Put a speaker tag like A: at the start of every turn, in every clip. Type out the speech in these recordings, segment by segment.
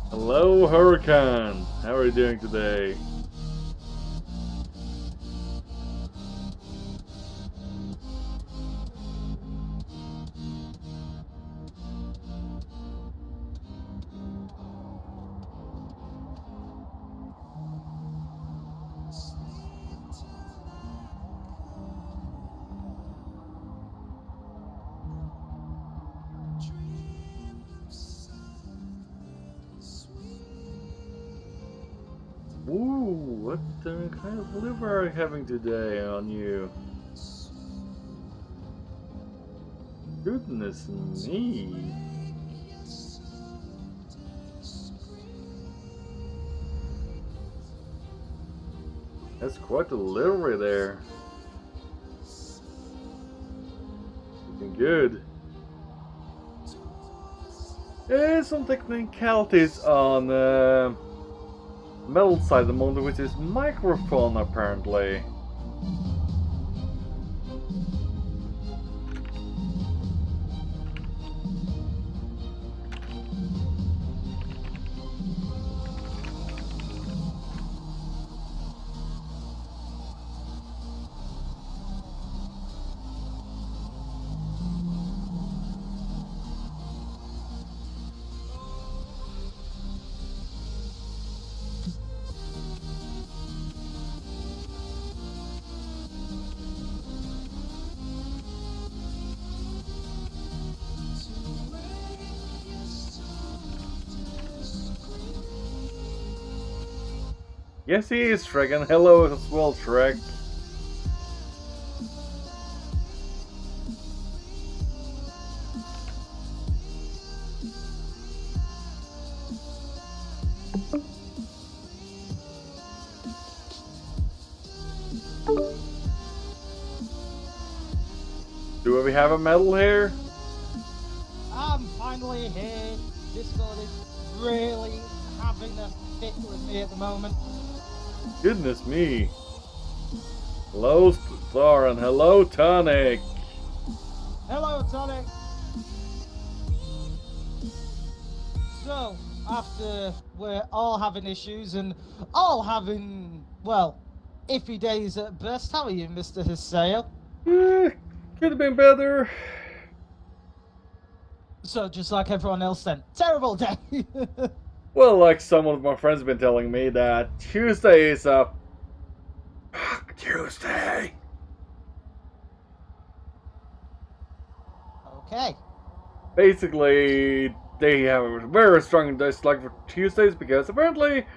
A: Hello, Hurricane. How are you doing today? Ooh, what kind of liver are you having today on you? Goodness me. That's quite a delivery there. Looking good. There's some technicalities on metal side at the moment, which is microphone apparently. Yes, he is, Shrek, and hello as well, Shrek. Do we have a medal here?
B: I'm finally here. Discord is really having a fit with me at the moment.
A: Goodness me. Hello, Star, and hello, Tonic.
B: Hello, Tonic. So, after we're all having issues and all having, well, iffy days at best, how are you, Mr. Hiseo?
A: Could have been better.
B: So, just like everyone else then, terrible day.
A: Well, like some of my friends have been telling me that Tuesday is a Tuesday.
B: Okay.
A: Basically, they have a very strong dislike for Tuesdays because apparently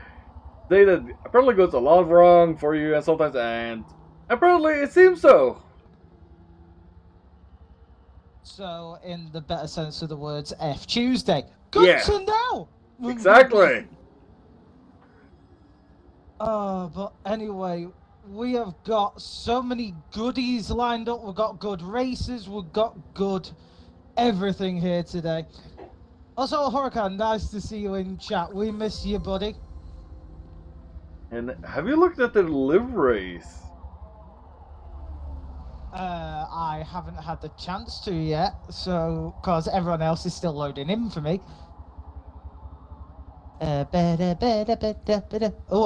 A: apparently goes a lot wrong for you and sometimes, and apparently it seems so.
B: So, in the better sense of the words, F Tuesday. Good to know!
A: Exactly.
B: But anyway, we have got so many goodies lined up. We've got good races. We've got good everything here today. Also, Huracan, nice to see you in chat. We miss you, buddy.
A: And have you looked at the liveries?
B: I haven't had the chance to yet, so because everyone else is still loading in for me. Oh, I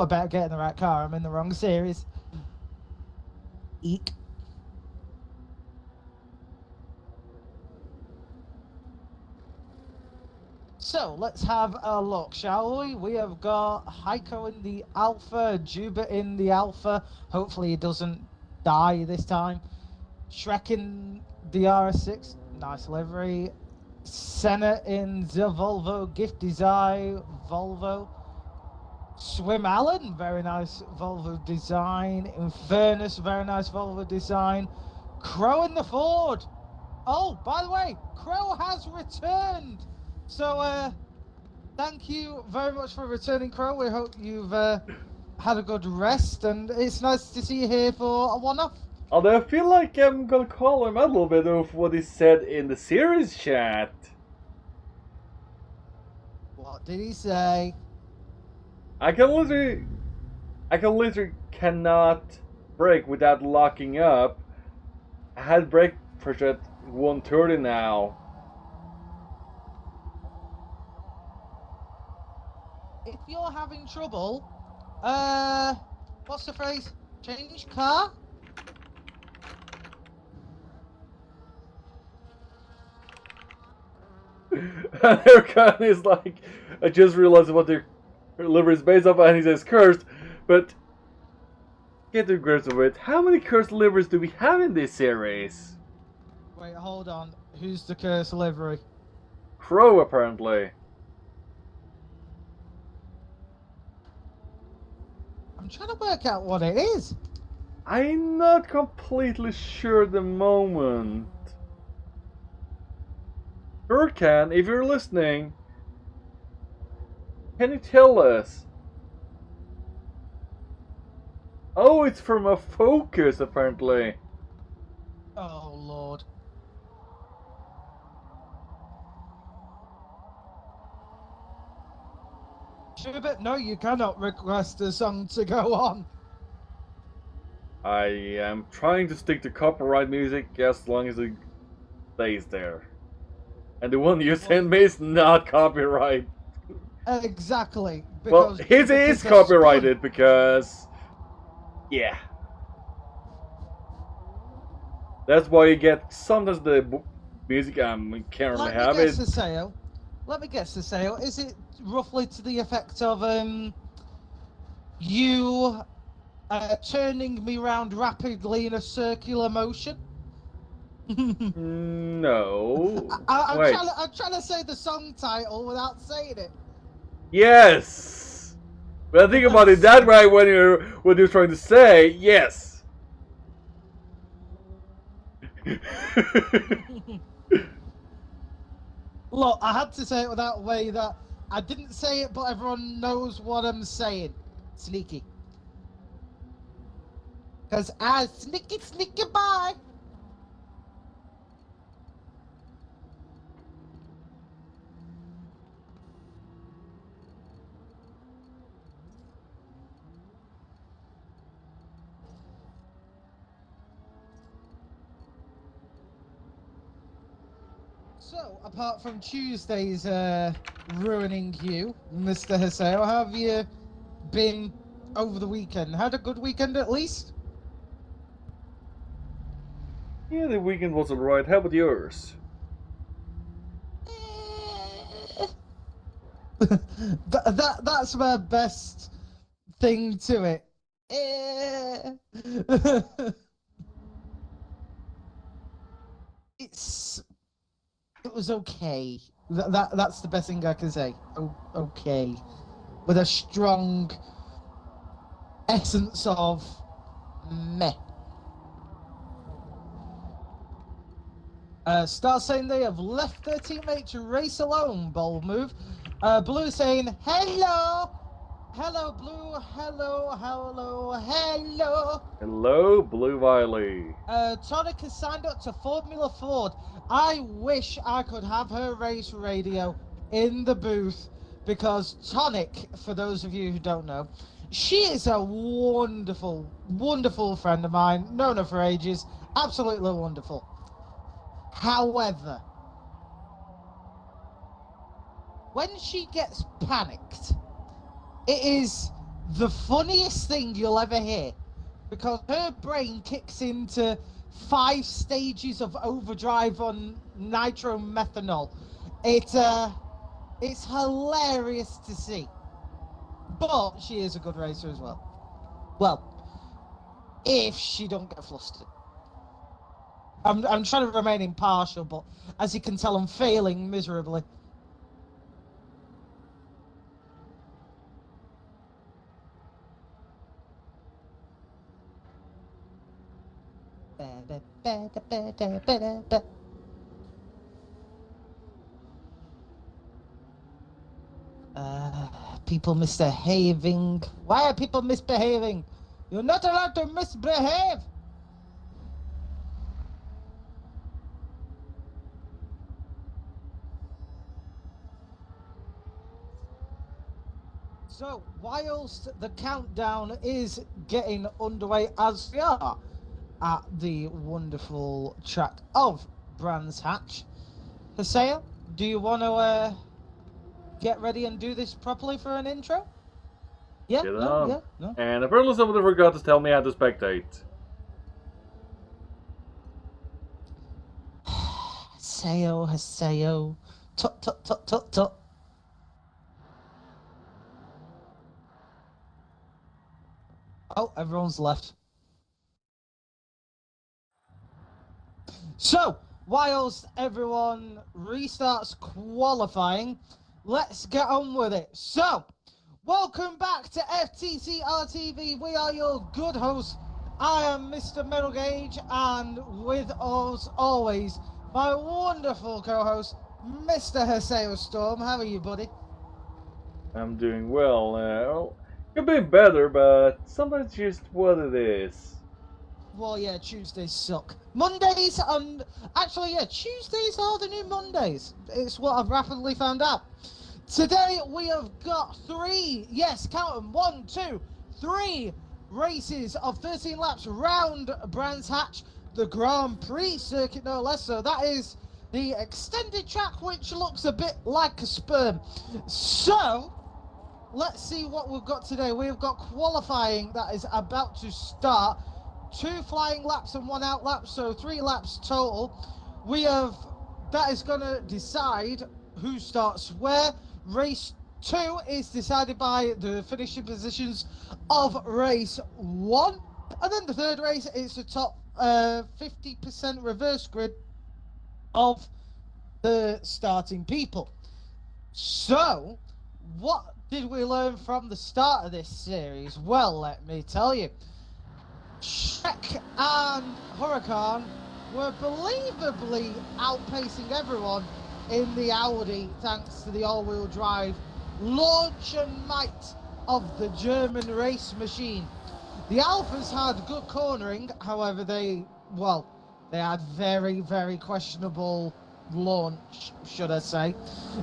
B: better get in the right car. I'm in the wrong series. Eek. So let's have a look, shall we? We have got Heiko in the Alpha, Juba in the Alpha. Hopefully he doesn't die this time. Shrek in the RS6, nice livery. Senna in the Volvo, Gift Design, Volvo. Swim Allen, very nice Volvo design. Infernus, very nice Volvo design. Crow in the Ford. Oh, by the way, Crow has returned. So, thank you very much for returning, Crow. We hope you've had a good rest, and it's nice to see you here for a one-off.
A: Although I feel like I'm gonna call him out a little bit of what he said in the series chat.
B: What did he say?
A: I can literally cannot brake without locking up. I had brake pressure at 130 now.
B: If you're having trouble, what's the phrase? Change car?
A: And Erkan is like, I just realized what their livery is based off, and he says cursed, but get to grips with it. How many cursed liveries do we have in this series?
B: Wait, hold on. Who's the curse livery?
A: Crow, apparently.
B: I'm trying to work out what it is.
A: I'm not completely sure at the moment. Erkan, if you're listening, can you tell us? Oh, it's from a Focus, apparently.
B: Oh, Lord. Schubert, no, you cannot request a song to go on.
A: I am trying to stick to copyright music as long as it stays there. And the one you sent me is not copyright.
B: Exactly.
A: Well, his is copyrighted because... yeah. That's why you get sometimes the music I'm currently have it.
B: Let me guess, Saseo. Is it roughly to the effect of you turning me round rapidly in a circular motion?
A: No.
B: I'm trying to say the song title without saying it.
A: Yes. But I think about it that way when you're trying to say yes.
B: Look, I had to say it without a way that I didn't say it, but everyone knows what I'm saying. Sneaky. Because I sneaky bye. So, apart from Tuesday's ruining you, Mr. Haseo, how have you been over the weekend? Had a good weekend at least?
A: Yeah, the weekend was alright. How about yours?
B: That's my best thing to it. It was okay. That's the best thing I can say. Okay, with a strong essence of meh. Star saying they have left their teammate to race alone. Bold move. Blue saying hello. Hello, Blue. Hello.
A: Hello, Blue Wiley.
B: Tonic has signed up to Formula Ford. I wish I could have her race radio in the booth because Tonic, for those of you who don't know, she is a wonderful, wonderful friend of mine. Known her for ages. Absolutely wonderful. However, when she gets panicked, it is the funniest thing you'll ever hear because her brain kicks into 5 stages of overdrive on nitromethanol. It's hilarious to see. But she is a good racer as well. Well, if she don't get flustered. I'm trying to remain impartial, but as you can tell, I'm failing miserably. People misbehaving. Why are people misbehaving? You're not allowed to misbehave. So, whilst the countdown is getting underway as we are at the wonderful track of Brands Hatch, Haseo, do you want to get ready and do this properly for an intro? Yeah,
A: Get
B: no,
A: on.
B: yeah, no.
A: And apparently somebody forgot to tell me how to spectate.
B: Haseo. Tut, tut, tut, tut, tut. Oh, everyone's left. So, whilst everyone restarts qualifying, let's get on with it. So, welcome back to FTC RTV. We are your good hosts. I am Mr. Metal Gauge, and with us always, my wonderful co-host, Mr. Haseo Storm. How are you, buddy?
A: I'm doing well now. Could be better, but sometimes just what it is.
B: Well, yeah, Tuesdays suck. Mondays, actually, yeah, Tuesdays are the new Mondays. It's what I've rapidly found out. Today we have got three, yes, count them, 1, 2, 3 races of 13 laps round Brands Hatch, the Grand Prix circuit, no less. So that is the extended track, which looks a bit like a sperm. So let's see what we've got today. We've got qualifying that is about to start. 2 flying laps and 1 out lap, so 3 laps total. That is going to decide who starts where. Race 2 is decided by the finishing positions of race 1. And then the third race is the top 50% reverse grid of the starting people. So, what did we learn from the start of this series? Well, let me tell you. Shrek and Huracan were believably outpacing everyone in the Audi thanks to the all-wheel drive launch and might of the German race machine. The Alphas had good cornering, however they had very, very questionable launch, should I say.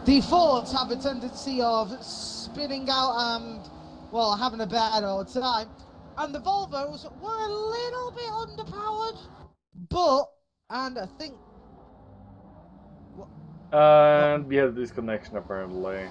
B: The Fords have a tendency of spinning out and, having a bad old time. And the Volvos were a little bit underpowered, and I think...
A: And we had this connection apparently.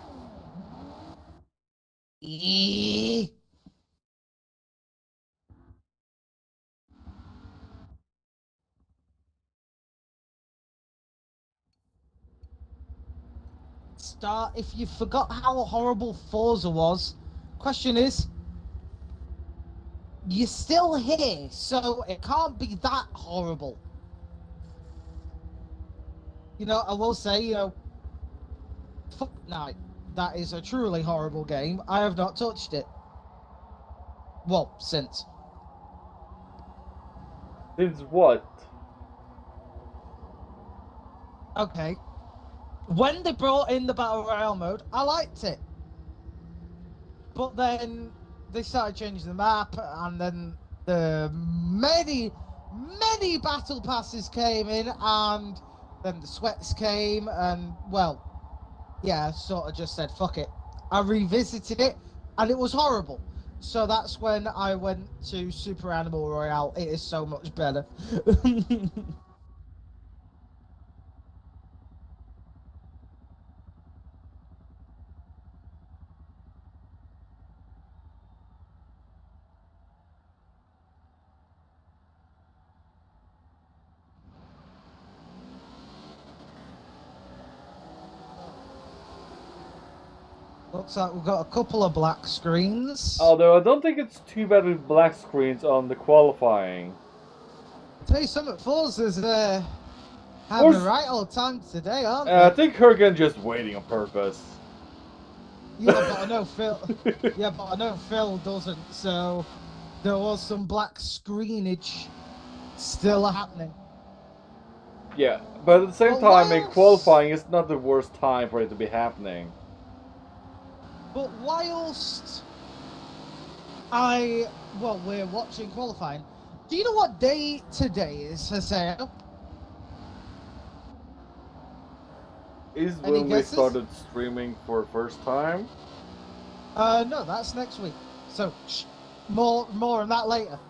B: Start, if you forgot how horrible Forza was, question is, you're still here, so it can't be that horrible. I will say, Fortnite, that is a truly horrible game. I have not touched it. Well, since.
A: Since what?
B: Okay. When they brought in the Battle Royale mode, I liked it. But then they started changing the map, and then the many battle passes came in, and then the sweats came, and I sort of just said fuck it. I revisited it, and it was horrible. So that's when I went to Super Animal Royale. It is so much better. Looks like we've got a couple of black screens.
A: Although I don't think it's too bad with black screens on the qualifying.
B: Tell you something, Forza's having
A: Forza-
B: a right old time today, aren't they?
A: I think Hurricane just waiting on purpose.
B: Yeah, but I know Phil. Yeah, but I know Phil doesn't. So there was some black screenage still happening.
A: Yeah, but at the same
B: Well,
A: time, in
B: whilst-
A: qualifying, it's not the worst time for it to be happening.
B: But whilst we're watching qualifying. Do you know what day today is, Haseo?
A: Is
B: Any
A: when we
B: guesses?
A: started streaming for the first time.
B: No, that's next week. So, more on that later.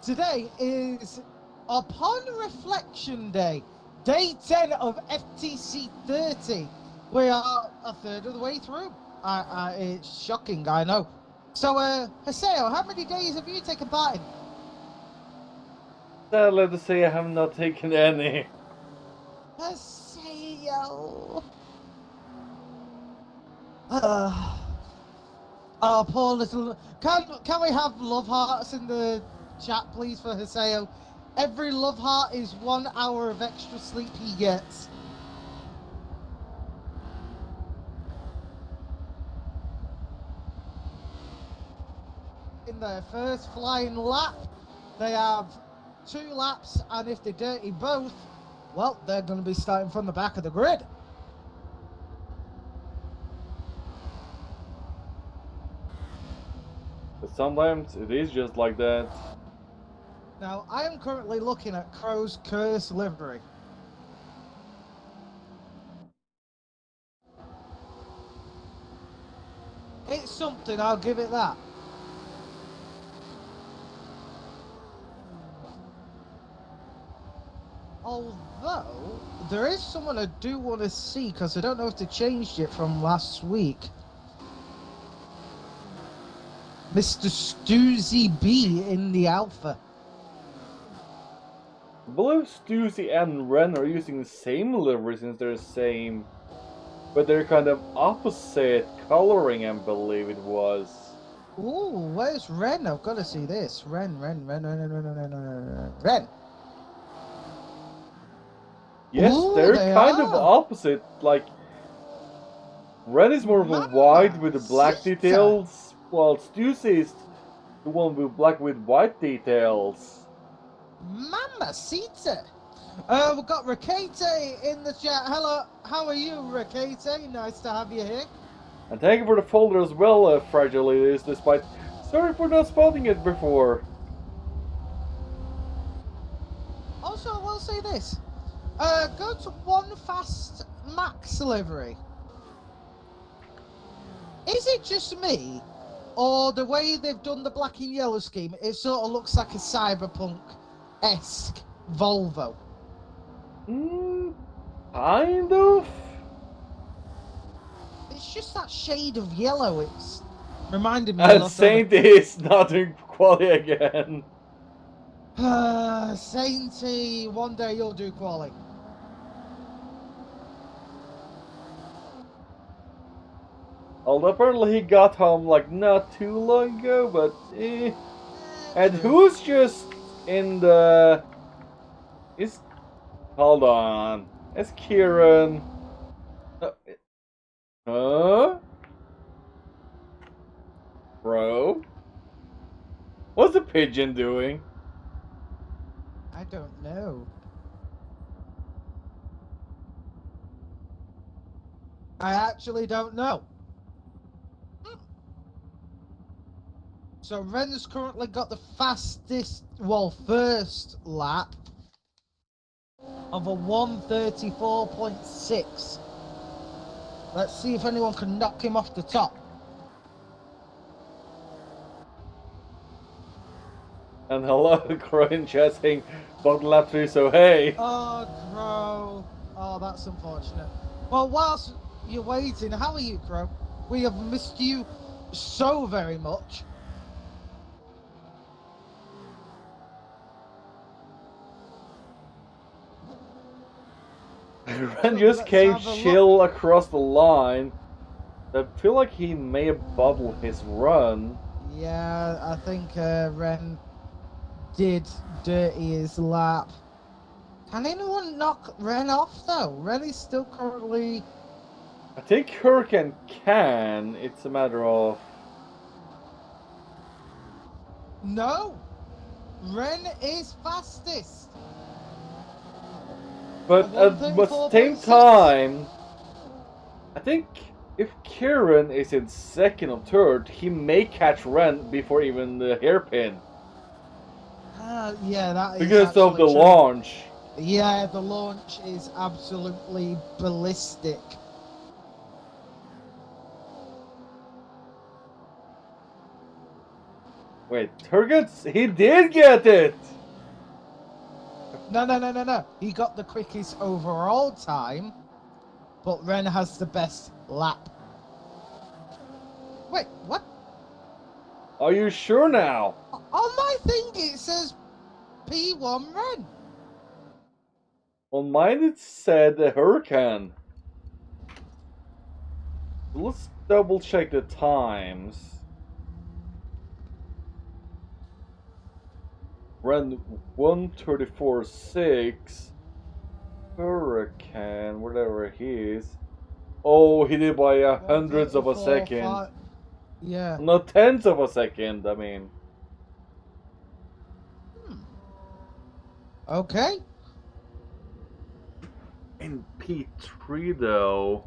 B: Today is Upon Reflection Day, Day 10 of FTC 30. We are a third of the way through. It's shocking, I know. So, Haseo, how many days have you taken part in?
A: Sadly to say, I have not taken any.
B: Haseo. Poor little. Can we have love hearts in the chat, please, for Haseo? Every love heart is 1 hour of extra sleep he gets. In their first flying lap, they have 2 laps, and if they dirty both, well, they're going to be starting from the back of the grid.
A: But sometimes it is just like that.
B: Now, I am currently looking at Crow's Curse livery. It's something, I'll give it that. Although, there is someone I do want to see, because I don't know if they changed it from last week. Mr. Stoozy B in the Alpha.
A: I believe Stussy and Ren are using the same livery since they're the same. But they're kind of opposite coloring, I believe it was.
B: Ooh, where's Ren? I've got to see this. Ren.
A: Yes,
B: Ooh,
A: they're
B: they
A: kind of
B: are.
A: opposite. Like, Ren is more of a white with the black
B: Mamacita.
A: details, while Stussy is the one with black with white details.
B: Mamacita. We've got Rakete in the chat. Hello, how are you, Rakete? Nice to have you here.
A: And thank you for the folder as well, Fragile it is, despite... Sorry for not spotting it before.
B: Also, I will say this. Go to One Fast Max livery. Is it just me, or the way they've done the black and yellow scheme, it sort of looks like a cyberpunk-esque Volvo?
A: Kind of?
B: It's just that shade of yellow. It's reminded me a
A: And
B: lot
A: Saint is not in quality again.
B: Sainty, one day you'll do quali.
A: Although apparently he got home like not too long ago, but eh. And
B: True.
A: who's just in the... Is... Hold on. It's Kieran. Huh? Bro? What's the pigeon doing?
B: I don't know. I actually don't know. So Ren's currently got the fastest, first lap of a 1:34.6. Let's see if anyone can knock him off the top.
A: And hello, Crow chat saying bottom lap 3, so hey.
B: Oh, Crow. Oh, that's unfortunate. Well, whilst you're waiting, how are you, Crow? We have missed you so very much.
A: Ren just came chill across the line. I feel like he may have bottled his run.
B: Yeah, I think Ren did dirty his lap. Can anyone knock Ren off though? Ren is still currently.
A: I think Hurricane can. It's a matter of.
B: No! Ren is fastest!
A: But at the same
B: 134.6.
A: time, I think if Kieran is in second or third, he may catch Ren before even the hairpin.
B: Yeah, that is
A: Because of the
B: true.
A: launch.
B: Yeah, the launch is absolutely ballistic.
A: Wait, Turgut's, he did get it!
B: No. He got the quickest overall time, but Ren has the best lap. Wait, what?
A: Are you sure now?
B: On my thing it says P1 Ren.
A: On mine it said the Hurricane. Let's double check the times. Ren 134.6. Hurricane, whatever he is. Oh, he did by hundreds of a second.
B: Yeah.
A: Not tenths of a second, I mean.
B: Okay.
A: In P3 though.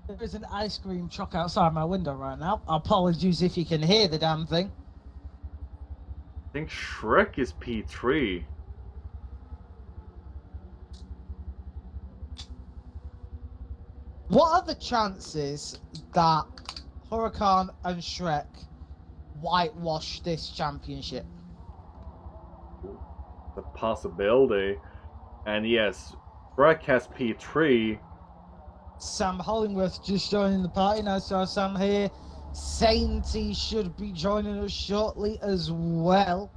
B: There is an ice cream truck outside my window right now. Apologies if you can hear the damn thing.
A: I think Shrek is P3.
B: What are the chances that Huracan and Shrek whitewash this championship?
A: The possibility. And yes, Shrek has P3.
B: Sam Hollingworth just joining the party now, so Sam here. Sainty should be joining us shortly as well.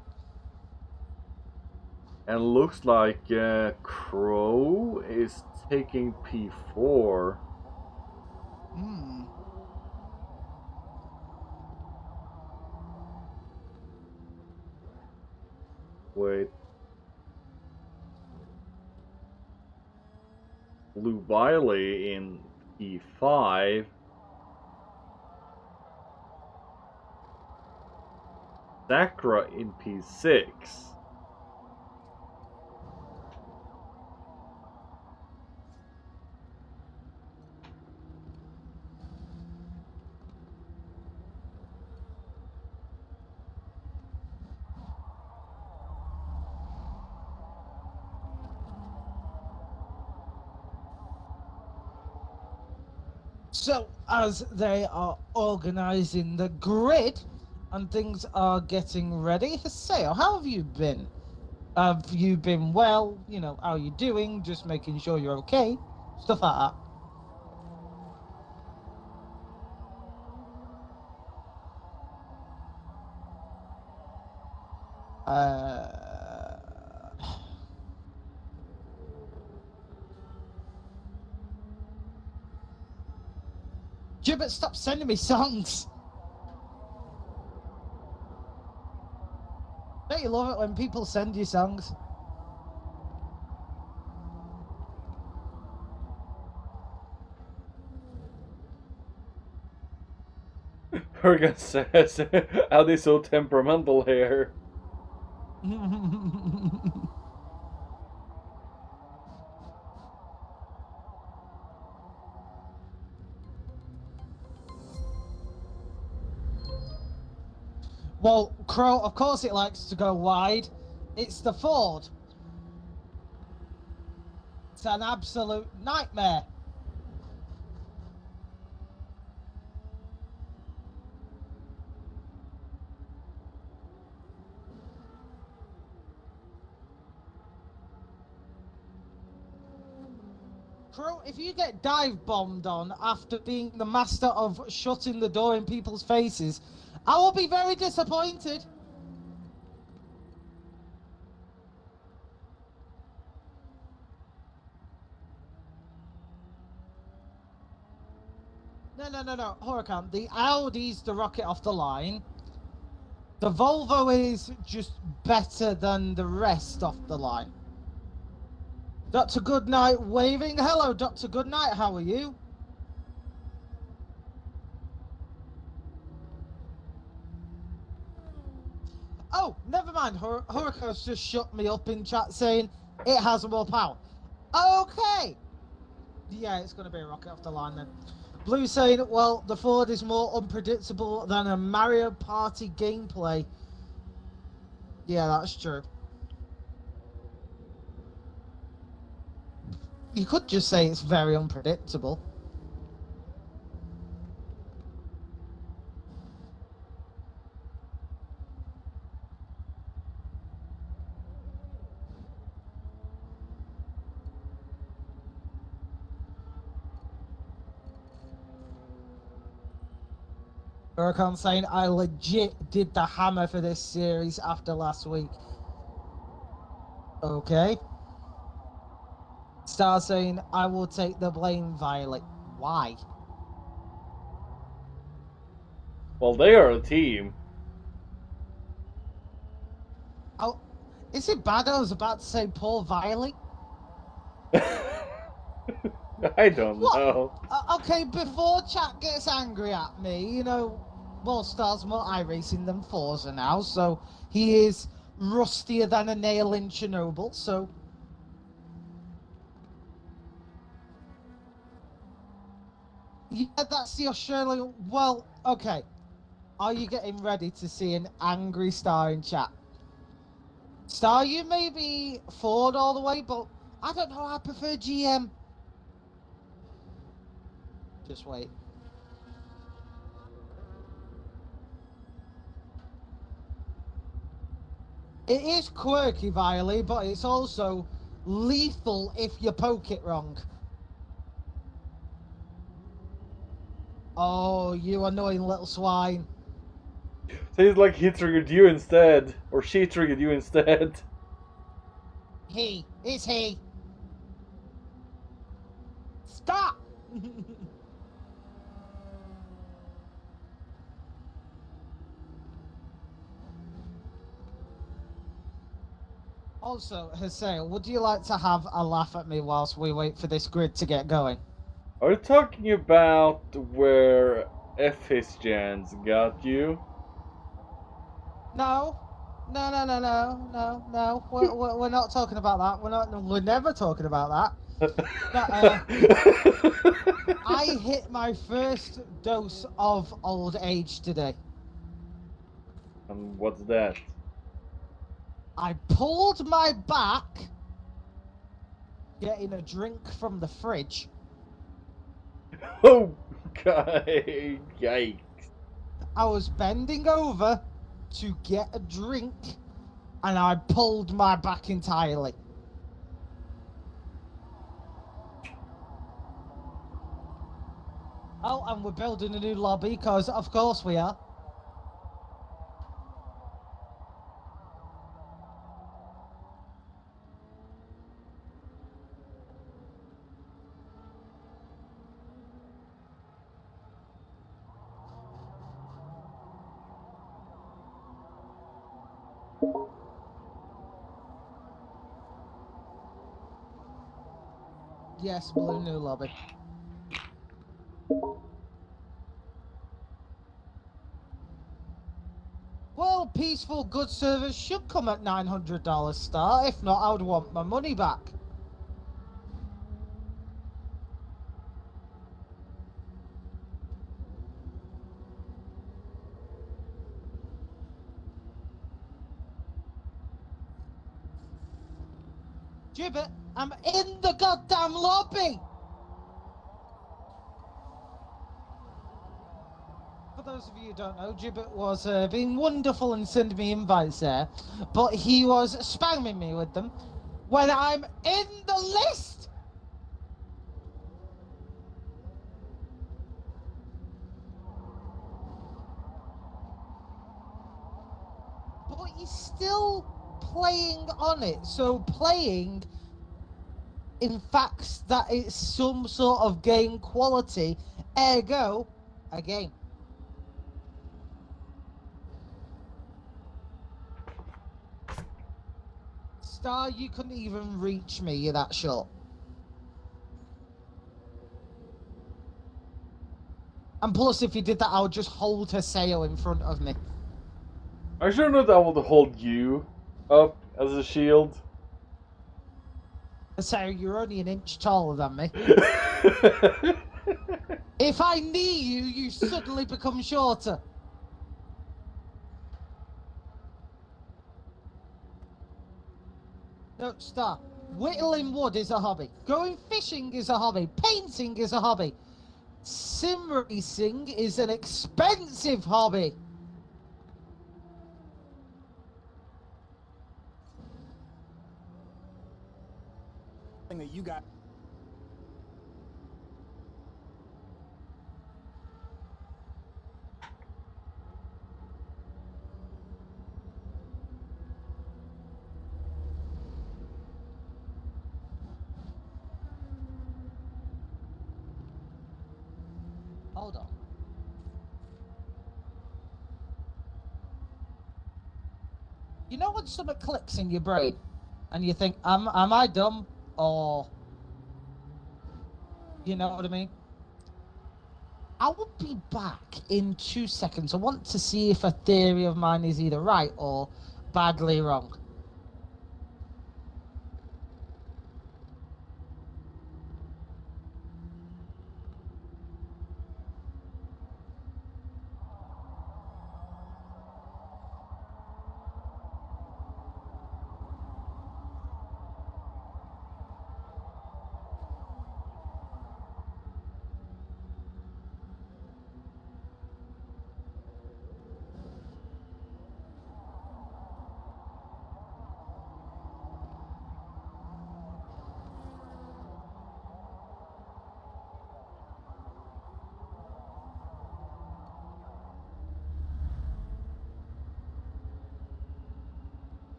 A: And looks like Crow is taking P4. Wait. Blue Wiley in P5. Sakura in P6.
B: So, as they are organising the grid and things are getting ready, Haseo, how have you been? Have you been well? You know, how are you doing? Just making sure you're okay. Stuff like that. Gibbet, stop sending me songs. Don't you love it when people send you songs?
A: Hurricane says, are they so temperamental here?
B: Well, Crow, of course it likes to go wide. It's the Ford. It's an absolute nightmare. Crow, if you get dive bombed on after being the master of shutting the door in people's faces, I will be very disappointed. No. Huracan, the Audi's the rocket off the line. The Volvo is just better than the rest off the line. Dr. Goodnight waving. Hello, Dr. Goodnight, how are you? Oh, never mind. Huracan's just shut me up in chat saying it has more power. Okay. Yeah, it's going to be a rocket off the line then. Blue saying, well, the Ford is more unpredictable than a Mario Party gameplay. Yeah, that's true. You could just say it's very unpredictable. Huracan saying, I legit did the hammer for this series after last week. Okay. Star saying, I will take the blame, Violet. Why?
A: Well, they are a team.
B: Oh, is it bad I was about to say Paul Violet?
A: I don't know.
B: Okay, before chat gets angry at me, you know, well, Star's more iRacing than Forza now, so he is rustier than a nail in Chernobyl, so... Yeah, that's the Australian... Well, okay. Are you getting ready to see an angry Star in chat? Star, you may be Ford all the way, but I don't know, I prefer GM. Just wait. It is quirky, Viley, but it's also lethal if you poke it wrong. Oh, you annoying little swine.
A: Seems like he triggered you instead. Or she triggered you instead.
B: It's he. Stop! Also, Hussein, would you like to have a laugh at me whilst we wait for this grid to get going?
A: Are you talking about where F-His-Jans got you?
B: No. We're not talking about that. We're never talking about that. I hit my first dose of old age today.
A: And what's that?
B: I pulled my back getting a drink from the fridge.
A: Oh, yikes.
B: I was bending over to get a drink and I pulled my back entirely. Oh, and we're building a new lobby because of course we are. Yes, blue new lobby. Well, peaceful good service should come at $900 Star. If not, I would want my money back. Gibbet, I'm in the goddamn lobby! For those of you who don't know, Gibbet was being wonderful and sending me invites there, but he was spamming me with them when I'm in the list! But he's still playing on it, so playing in facts that it's some sort of game quality Ergo, a game. Star, you couldn't even reach me, you're that short. And plus, if you did that, I would just hold her sail in front of me.
A: I sure know that I will hold you up as a shield.
B: So you're only an inch taller than me. If I knee you, you suddenly become shorter. No, Star. Whittling wood is a hobby. Going fishing is a hobby. Painting is a hobby. Sim racing is an expensive hobby.
C: That you got.
B: Hold on. You know when something clicks in your brain and you think, am I dumb? Or, you know what I mean? I will be back in 2 seconds. I want to see if a theory of mine is either right or badly wrong.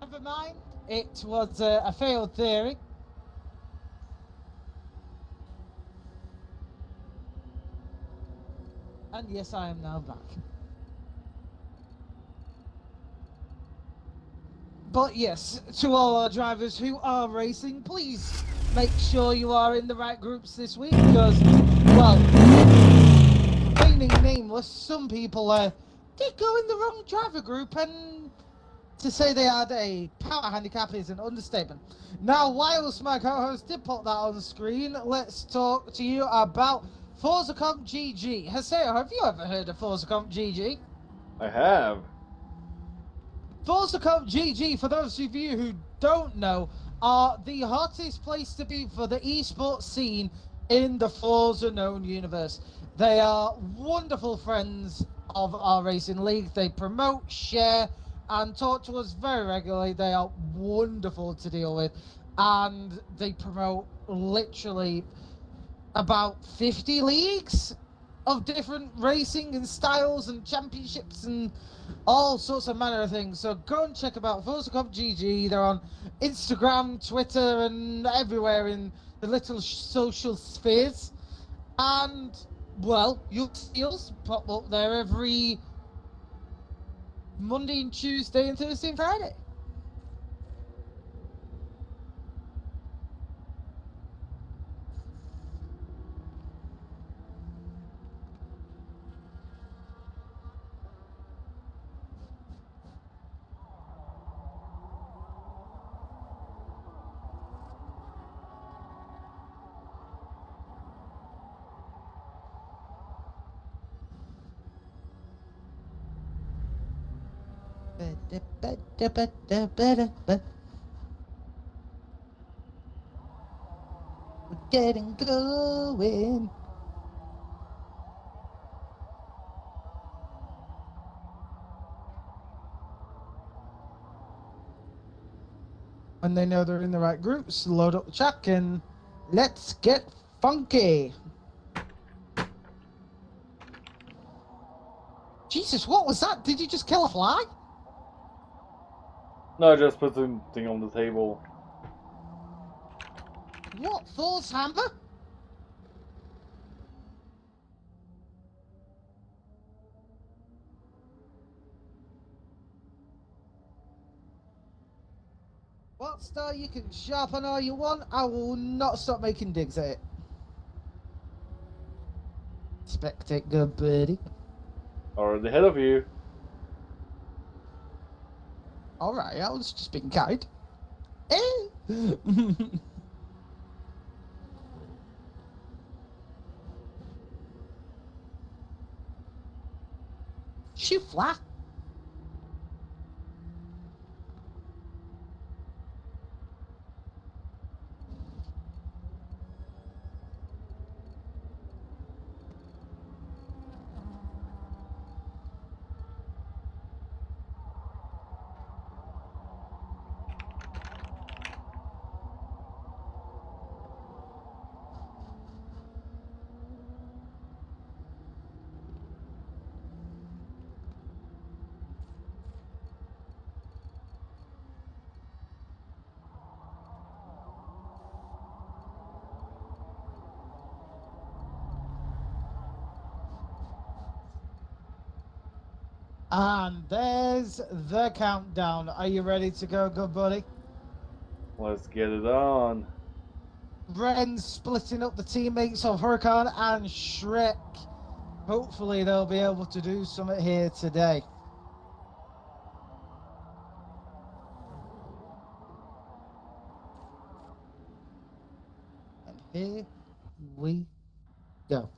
B: Never mind, it was a failed theory. And yes, I am now back. But yes, to all our drivers who are racing, please make sure you are in the right groups this week because, well, remaining nameless, some people did go in the wrong driver group, and to say they had a power handicap is an understatement. Now, whilst my co-host did put that on the screen, let's talk to you about Forza Comp GG. Haseo, have you ever heard of Forza Comp GG?
A: I have.
B: Forza Comp GG, for those of you who don't know, are the hottest place to be for the esports scene in the Forza known universe. They are wonderful friends of our racing league. They promote, share, and talk to us very regularly. They are wonderful to deal with, and they promote literally about 50 leagues of different racing and styles and championships and all sorts of manner of things. So go and check about Forza Comp GG. They're on Instagram, Twitter, and everywhere in the little social spheres. And, well, you'll see us pop up there every Monday and Tuesday and Thursday and Friday. We're getting going. When they know they're in the right groups, load up the chat and let's get funky. Jesus, what was that? Did you just kill a fly?
A: No, just put something on the table.
B: What, Thor's hammer? Well, Star, you can sharpen all you want. I will not stop making digs at it. Expect it, good birdie.
A: Already ahead of you.
B: Alright, I was just being kind. Eh? Shoot flat. And there's the countdown. Are you ready to go, good buddy?
A: Let's get it on.
B: Ren's splitting up the teammates of Huracan and Shrek. Hopefully they'll be able to do something here today. And here we go.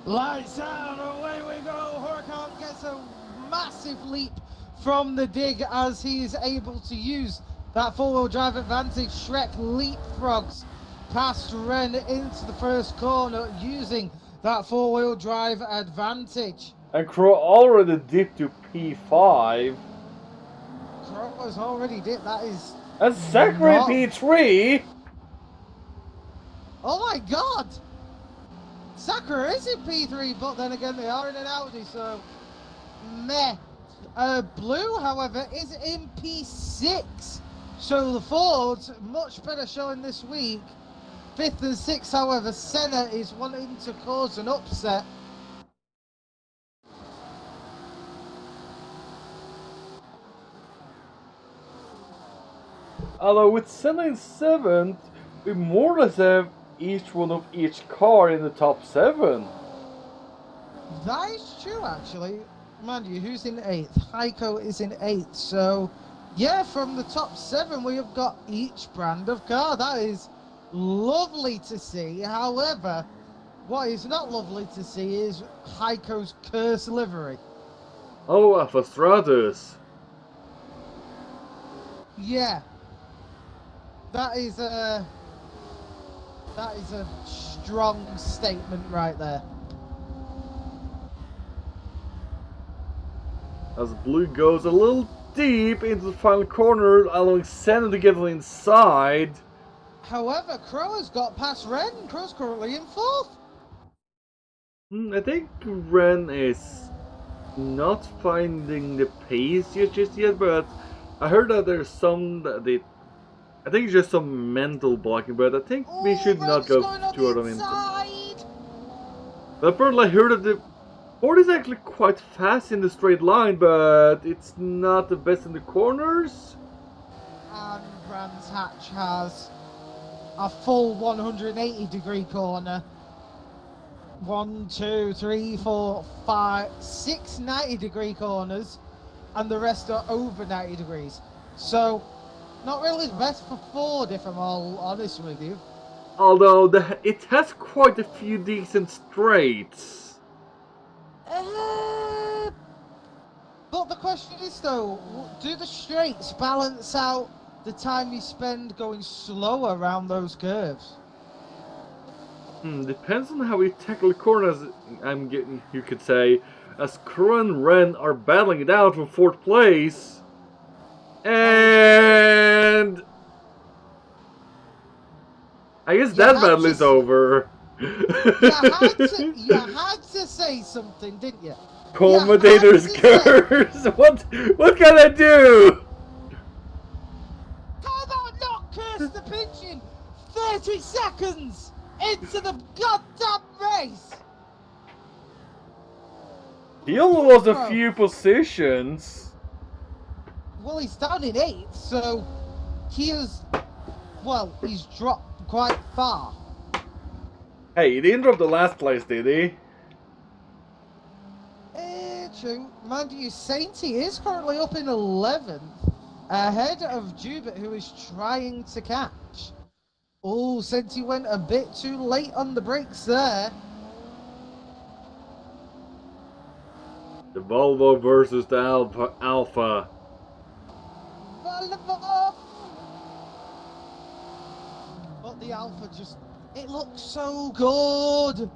B: Lights out, away we go. Huracan gets a massive leap from the dig as he is able to use that four-wheel drive advantage. Shrek leapfrogs past Ren into the first corner using that four-wheel drive advantage.
A: And Crow already dipped to P5.
B: Crow has already did. That is.
A: And Zachary
B: not-
A: P3.
B: Oh my god! Sakura is in P3, but then again they are in an Audi, so meh. Blue, however, is in P6. So the Fords, much better showing this week. 5th and 6th, however, Senna is wanting to cause an upset.
A: Although with Senna in 7th, we more or less have each one of each car in the top 7.
B: That is true, actually. Mind you, who's in 8th? Heiko is in 8th. So, yeah, from the top 7, we have got each brand of car. That is lovely to see. However, what is not lovely to see is Heiko's curse livery.
A: Oh, Alpha Stratus.
B: Yeah. That is a strong statement right there.
A: As Blue goes a little deep into the final corner, allowing Senna to get inside.
B: However, Crow has got past Ren. Crow's currently in 4th.
A: I think Ren is not finding the pace just yet, but I heard that there's some that they. I think it's just some mental blocking, but I think we should not go too hard on him. But apparently I heard that the board is actually quite fast in the straight line, but it's not the best in the corners.
B: And Brands Hatch has a full 180-degree corner. 1, 2, 3, 4, 5, 6 90-degree corners, and the rest are over 90 degrees. So, not really the best for Ford, if I'm all honest with you.
A: Although it has quite a few decent straights.
B: But the question is though, do the straights balance out the time you spend going slower around those curves?
A: Depends on how we tackle the corners, you could say, as Crow and Ren are battling it out for 4th place. And I guess that battle is over.
B: You had to say something, didn't you?
A: Commentator's curse. What can I do?
B: How about not curse the pin 30 seconds into the goddamn race.
A: He only lost a few positions.
B: Well, he's down in 8th, so he is. Well, he's dropped quite far.
A: Hey, he didn't drop the last place, did he?
B: True. Mind you, Sainty is currently up in 11th, ahead of Jubit, who is trying to catch. Oh, Sainty went a bit too late on the brakes there.
A: The Volvo versus the Alpha.
B: Volvo! But the Alpha just, it looks so good.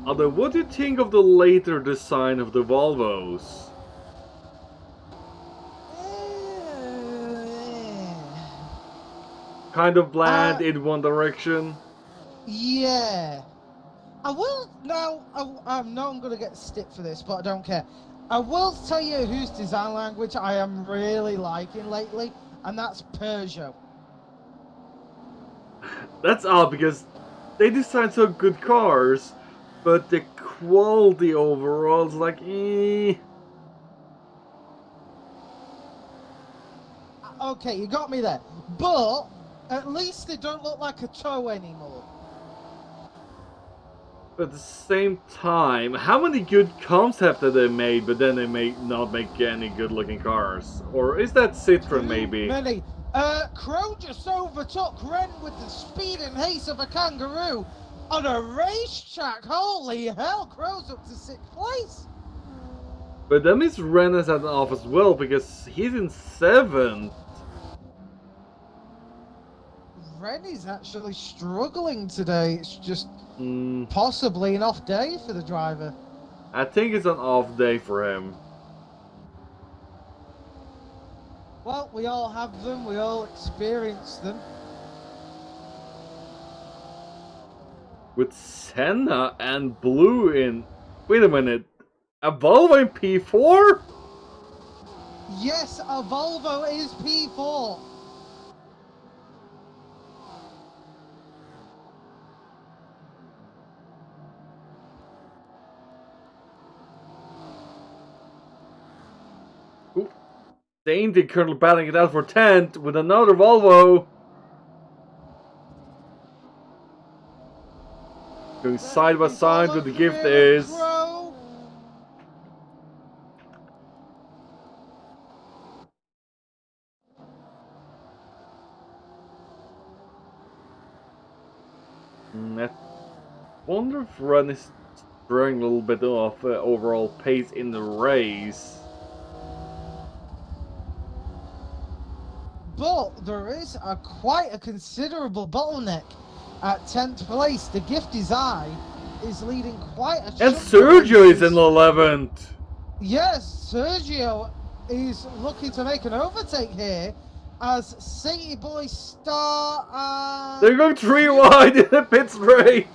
A: Although, what do you think of the later design of the Volvos? Kind of bland in one direction.
B: Yeah. I will now. I'm going to get stick for this, but I don't care. I will tell you whose design language I am really liking lately, and that's Peugeot.
A: That's odd because they design so good cars, but the quality overall is like, eh.
B: Okay, you got me there. But at least they don't look like a tow anymore.
A: But at the same time, how many good concepts have they made, but then they may not make any good-looking cars? Or is that Citroen, maybe?
B: Many. Crow just overtook Ren with the speed and haste of a kangaroo on a racetrack. Holy hell, Crow's up to 6th place.
A: But that means Ren is at an off as well, because he's in 7th.
B: Ren is actually struggling today. It's just possibly an off day for the driver.
A: I think it's an off day for him.
B: Well, we all have them. We all experience them.
A: With Senna and Blue in... Wait a minute. A Volvo in P4?
B: Yes, a Volvo is P4.
A: Dainty currently battling it out for 10th with another Volvo. Going side by side with the gift is. I wonder if Run is throwing a little bit off overall pace in the race.
B: But there is quite a considerable bottleneck at 10th place. The Gifty's Eye is leading quite a...
A: And Sergio is in 11th.
B: Yes, Sergio is looking to make an overtake here as Sadie Boy start...
A: They're going 3 wide in the pit straight.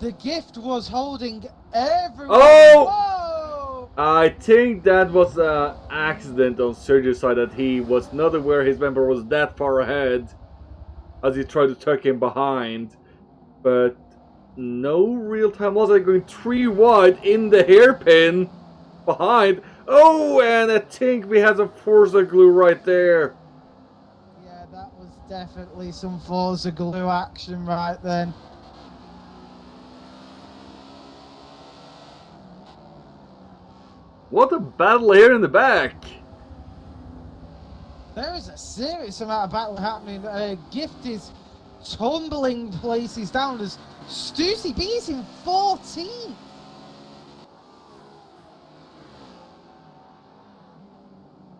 B: The Gift was holding everyone.
A: Oh!
B: Whoa!
A: I think that was an accident on Sergio's side, that he was not aware his member was that far ahead as he tried to tuck him behind. But no real time was I going 3 wide in the hairpin behind. Oh, and I think we had some Forza glue right there.
B: Yeah, that was definitely some Forza glue action right then.
A: What a battle here in the back!
B: There is a serious amount of battle happening. Gift is tumbling places down as Stussy B's in 14th.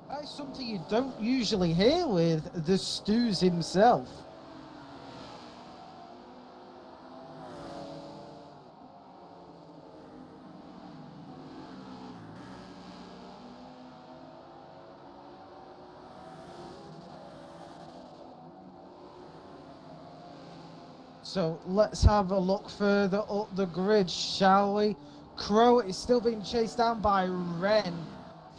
B: That is something you don't usually hear with the Stews himself. So let's have a look further up the grid, shall we? Crow is still being chased down by Ren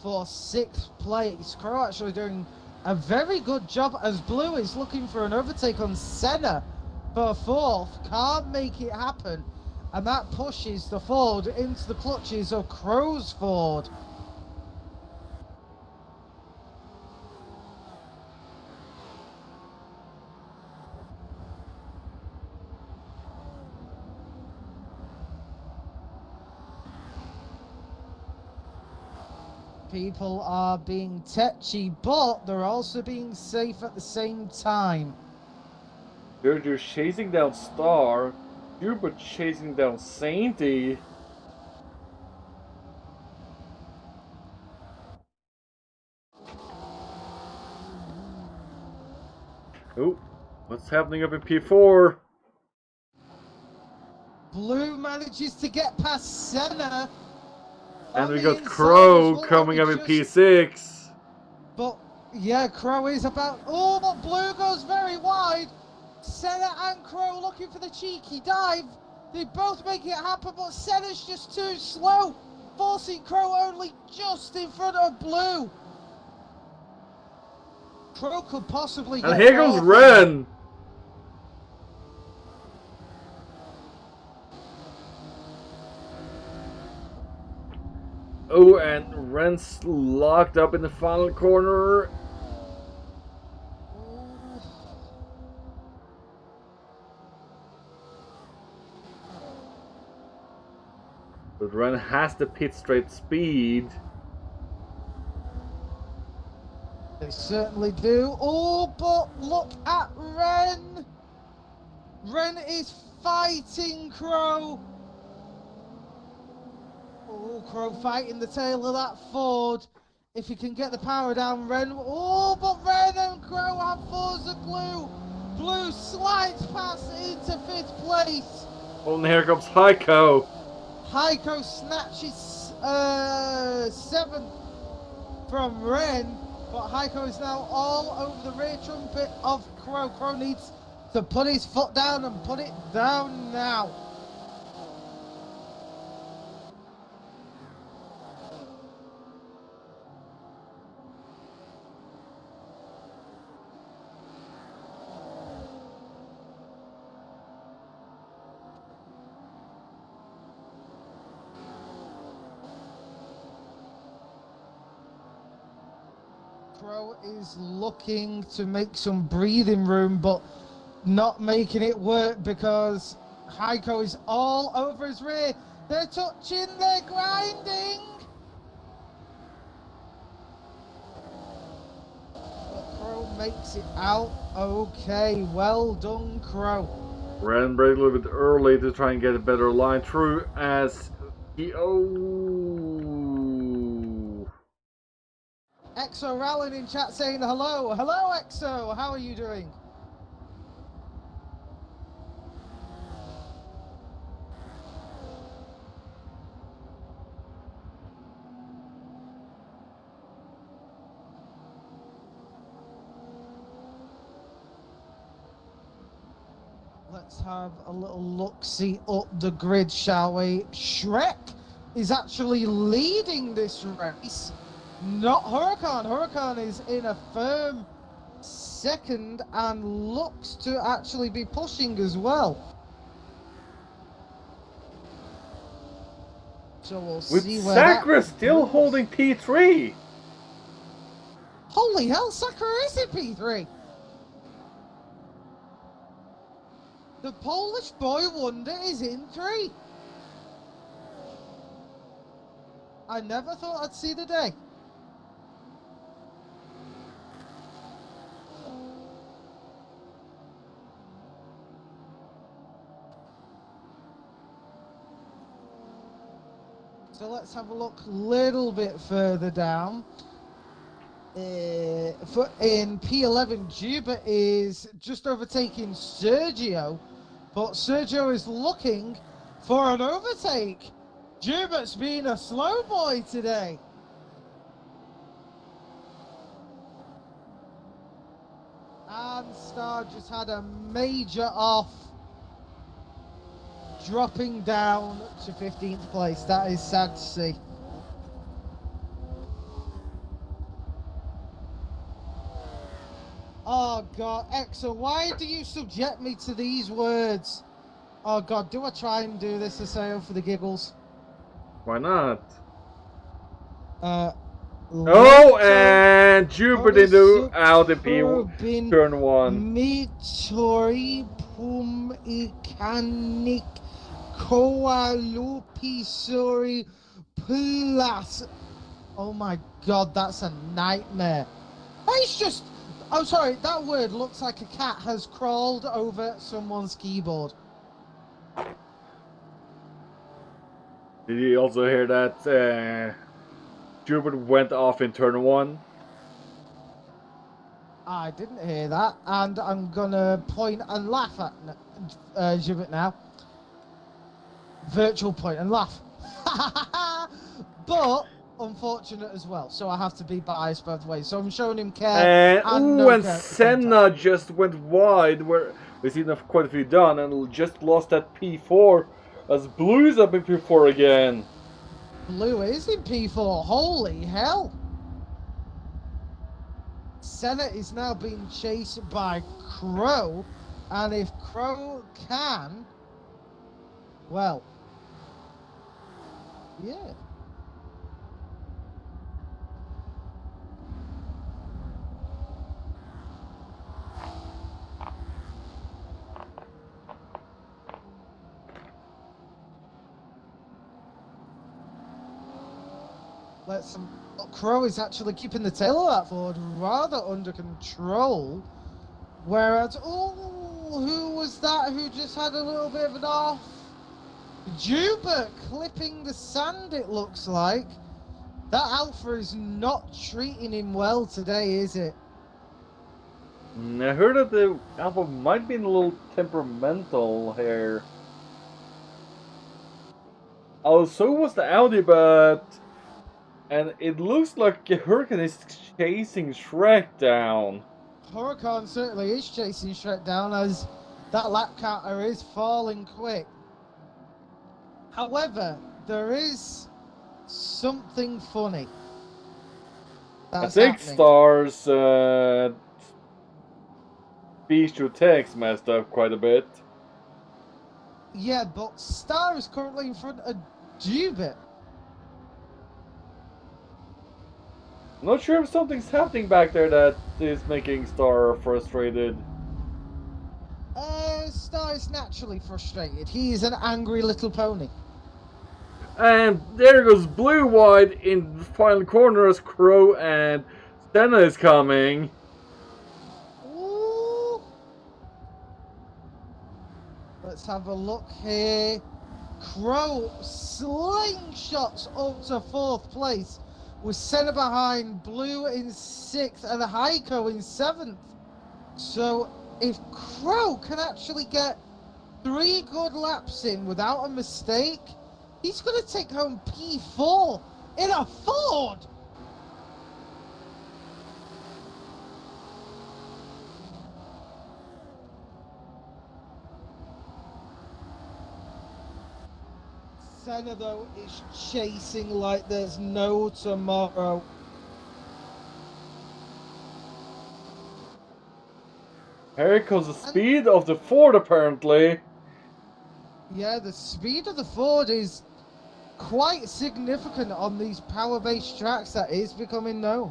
B: for 6th place. Crow actually doing a very good job as Blue is looking for an overtake on Senna for fourth, can't make it happen, and that pushes the Ford into the clutches of Crow's Ford. People are being tetchy, but they're also being safe at the same time.
A: You're chasing down Star. You're but chasing down Sainty. Oh, what's happening up in P4?
B: Blue manages to get past Senna.
A: And
B: On
A: we
B: the
A: got
B: inside
A: Crow
B: as well,
A: coming up in
B: just-
A: P6.
B: But yeah, Crow is about. Oh, but Blue goes very wide. Senna and Crow looking for the cheeky dive. They both make it happen, but Senna's just too slow, forcing Crow only just in front of Blue. Crow could possibly get.
A: And here goes
B: fourth.
A: Ren. Oh, and Ren's locked up in the final corner. But Ren has the pit straight speed.
B: They certainly do. Oh, but look at Ren. Ren is fighting Crow. Oh, Crow fighting the tail of that Ford. If he can get the power down, Ren. Oh, but Ren and Crow have Forza Blue. Blue slides past into 5th place.
A: Oh, and here comes Heiko.
B: Heiko snatches 7th from Ren, but Heiko is now all over the rear trumpet of Crow. Crow needs to put his foot down and put it down now. Crow is looking to make some breathing room, but not making it work because Heiko is all over his rear. They're touching, they're grinding. But Crow makes it out okay. Well done, Crow.
A: Ren braked a little bit early to try and get a better line through as he. Oh.
B: Exo Rallin in chat saying hello. Hello, Exo. How are you doing? Let's have a little look-see up the grid, shall we? Shrek is actually leading this race, not Huracan. Huracan is in a firm second and looks to actually be pushing as well. So we'll see where
A: Sakura
B: that
A: still
B: moves.
A: holding P3.
B: Holy hell, Sakura is in P3. The Polish boy wonder is in 3. I never thought I'd see the day. So let's have a look a little bit further down. In P11, Juba is just overtaking Sergio, but Sergio is looking for an overtake. Jubert's been a slow boy today. And Star just had a major off, dropping down to 15th place. That is sad to see. Oh god, Exo, why do you subject me to these words? Oh god, do I try and do this Aseo for the giggles?
A: Why not?
B: Uh,
A: Oh,
B: Lento
A: and Jupiter into out the P
B: Turbin
A: turn 1.
B: Mitori Pum Ikanik Koalupisori Plus. Oh my god, that's a nightmare. It's just. I'm sorry, that word looks like a cat has crawled over someone's keyboard.
A: Did you also hear that Jupiter went off in turn 1?
B: I didn't hear that, and I'm gonna point and laugh at Jubit now. Virtual point and laugh. But unfortunate as well, so I have to be biased both ways. So I'm showing him care and no
A: And
B: care at the same time.
A: Senna just went wide, where we've seen quite a few done, and just lost that P4 as Blue's up in P4 again.
B: Blue is in P4. Holy hell! Senna is now being chased by Crow, and if Crow can, well, yeah. Crow is actually keeping the tail of that Ford rather under control. Whereas, who was that who just had a little bit of an off? Jubert clipping the sand, it looks like. That Alpha is not treating him well today, is it?
A: I heard that the Alpha might be a little temperamental here. Oh, so was the Audi, but... And it looks like Hurricane is chasing Shrek down.
B: Huracan certainly is chasing Shrek down as that lap counter is falling quick. However, there is something funny.
A: I think Star's speech to text messed up quite a bit.
B: Yeah, but Star is currently in front of Jubit.
A: I'm not sure if something's happening back there that is making Star frustrated.
B: Star is naturally frustrated. He is an angry little pony.
A: And there goes Blue wide in the final corner as Crow and Senna is coming.
B: Ooh. Let's have a look here. Crow slingshots up to 4th place with Senna behind, Blue in 6th and Heiko in 7th. So if Crow can actually get 3 good laps in without a mistake, he's going to take home P4 in a Ford. Senna, though, is chasing like there's no tomorrow.
A: Here comes the speed of the Ford, apparently.
B: Yeah, the speed of the Ford is quite significant on these power-based tracks. That is becoming known.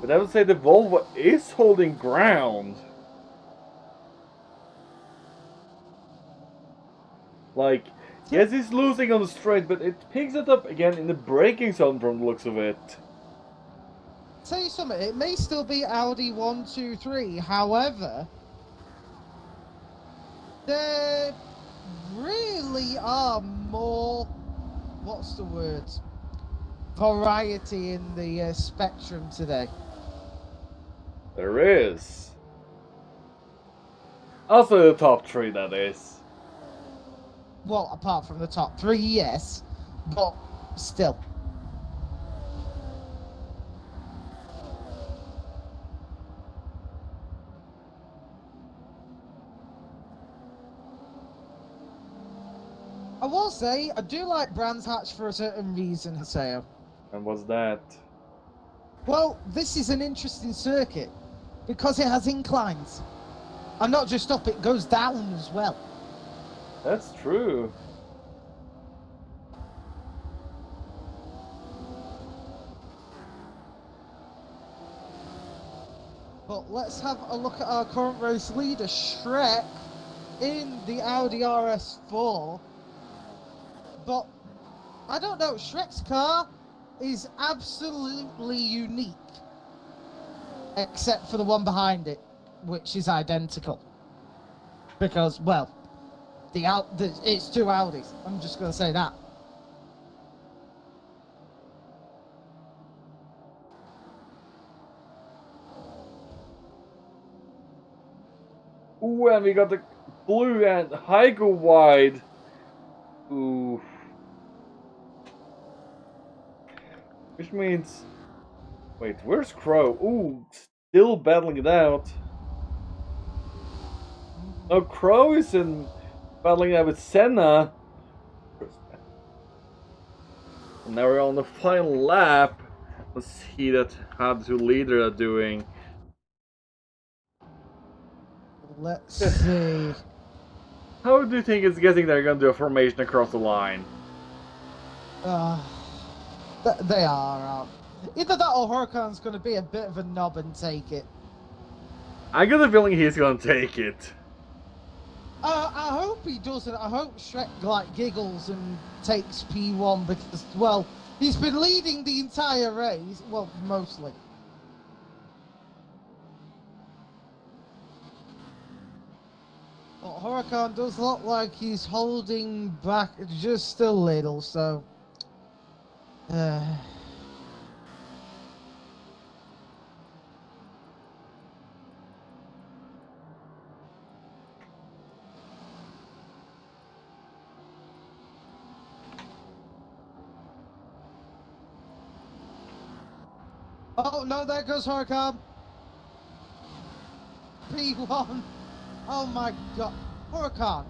A: But I would say the Volvo is holding ground. Like, yes, he's losing on the straight, but it picks it up again in the braking zone from the looks of it.
B: Tell you something, it may still be Audi 1, 2, 3. However, there really are more, what's the word, variety in the spectrum today.
A: There is. Also the top 3, that is.
B: Well, apart from the top 3, yes, but still. I will say, I do like Brands Hatch for a certain reason, Haseo.
A: And what's that?
B: Well, this is an interesting circuit because it has inclines. And not just up, it goes down as well.
A: That's true.
B: But let's have a look at our current race leader, Shrek, in the Audi RS4. But I don't know, Shrek's car is absolutely unique. Except for the one behind it, which is identical. Because, well, it's two Audis. I'm just going to say that.
A: Ooh, and we got the blue and Heiko wide. Ooh. Which means... Wait, where's Crow? Ooh, still battling it out. No, Crow is battling it out with Senna. And now we're on the final lap. Let's see how the two leaders are doing.
B: Let's see.
A: How do you think it's guessing they're going to do a formation across the line?
B: They are. Either that or Huracan's going to be a bit of a knob and take it.
A: I got a feeling he's going to take it.
B: I hope he doesn't. I hope Shrek giggles and takes P1 because, well, he's been leading the entire race. Well, mostly. But Huracan does look like he's holding back just a little, so... Oh, no, there goes Huracan. P1. Oh, my God. Huracan,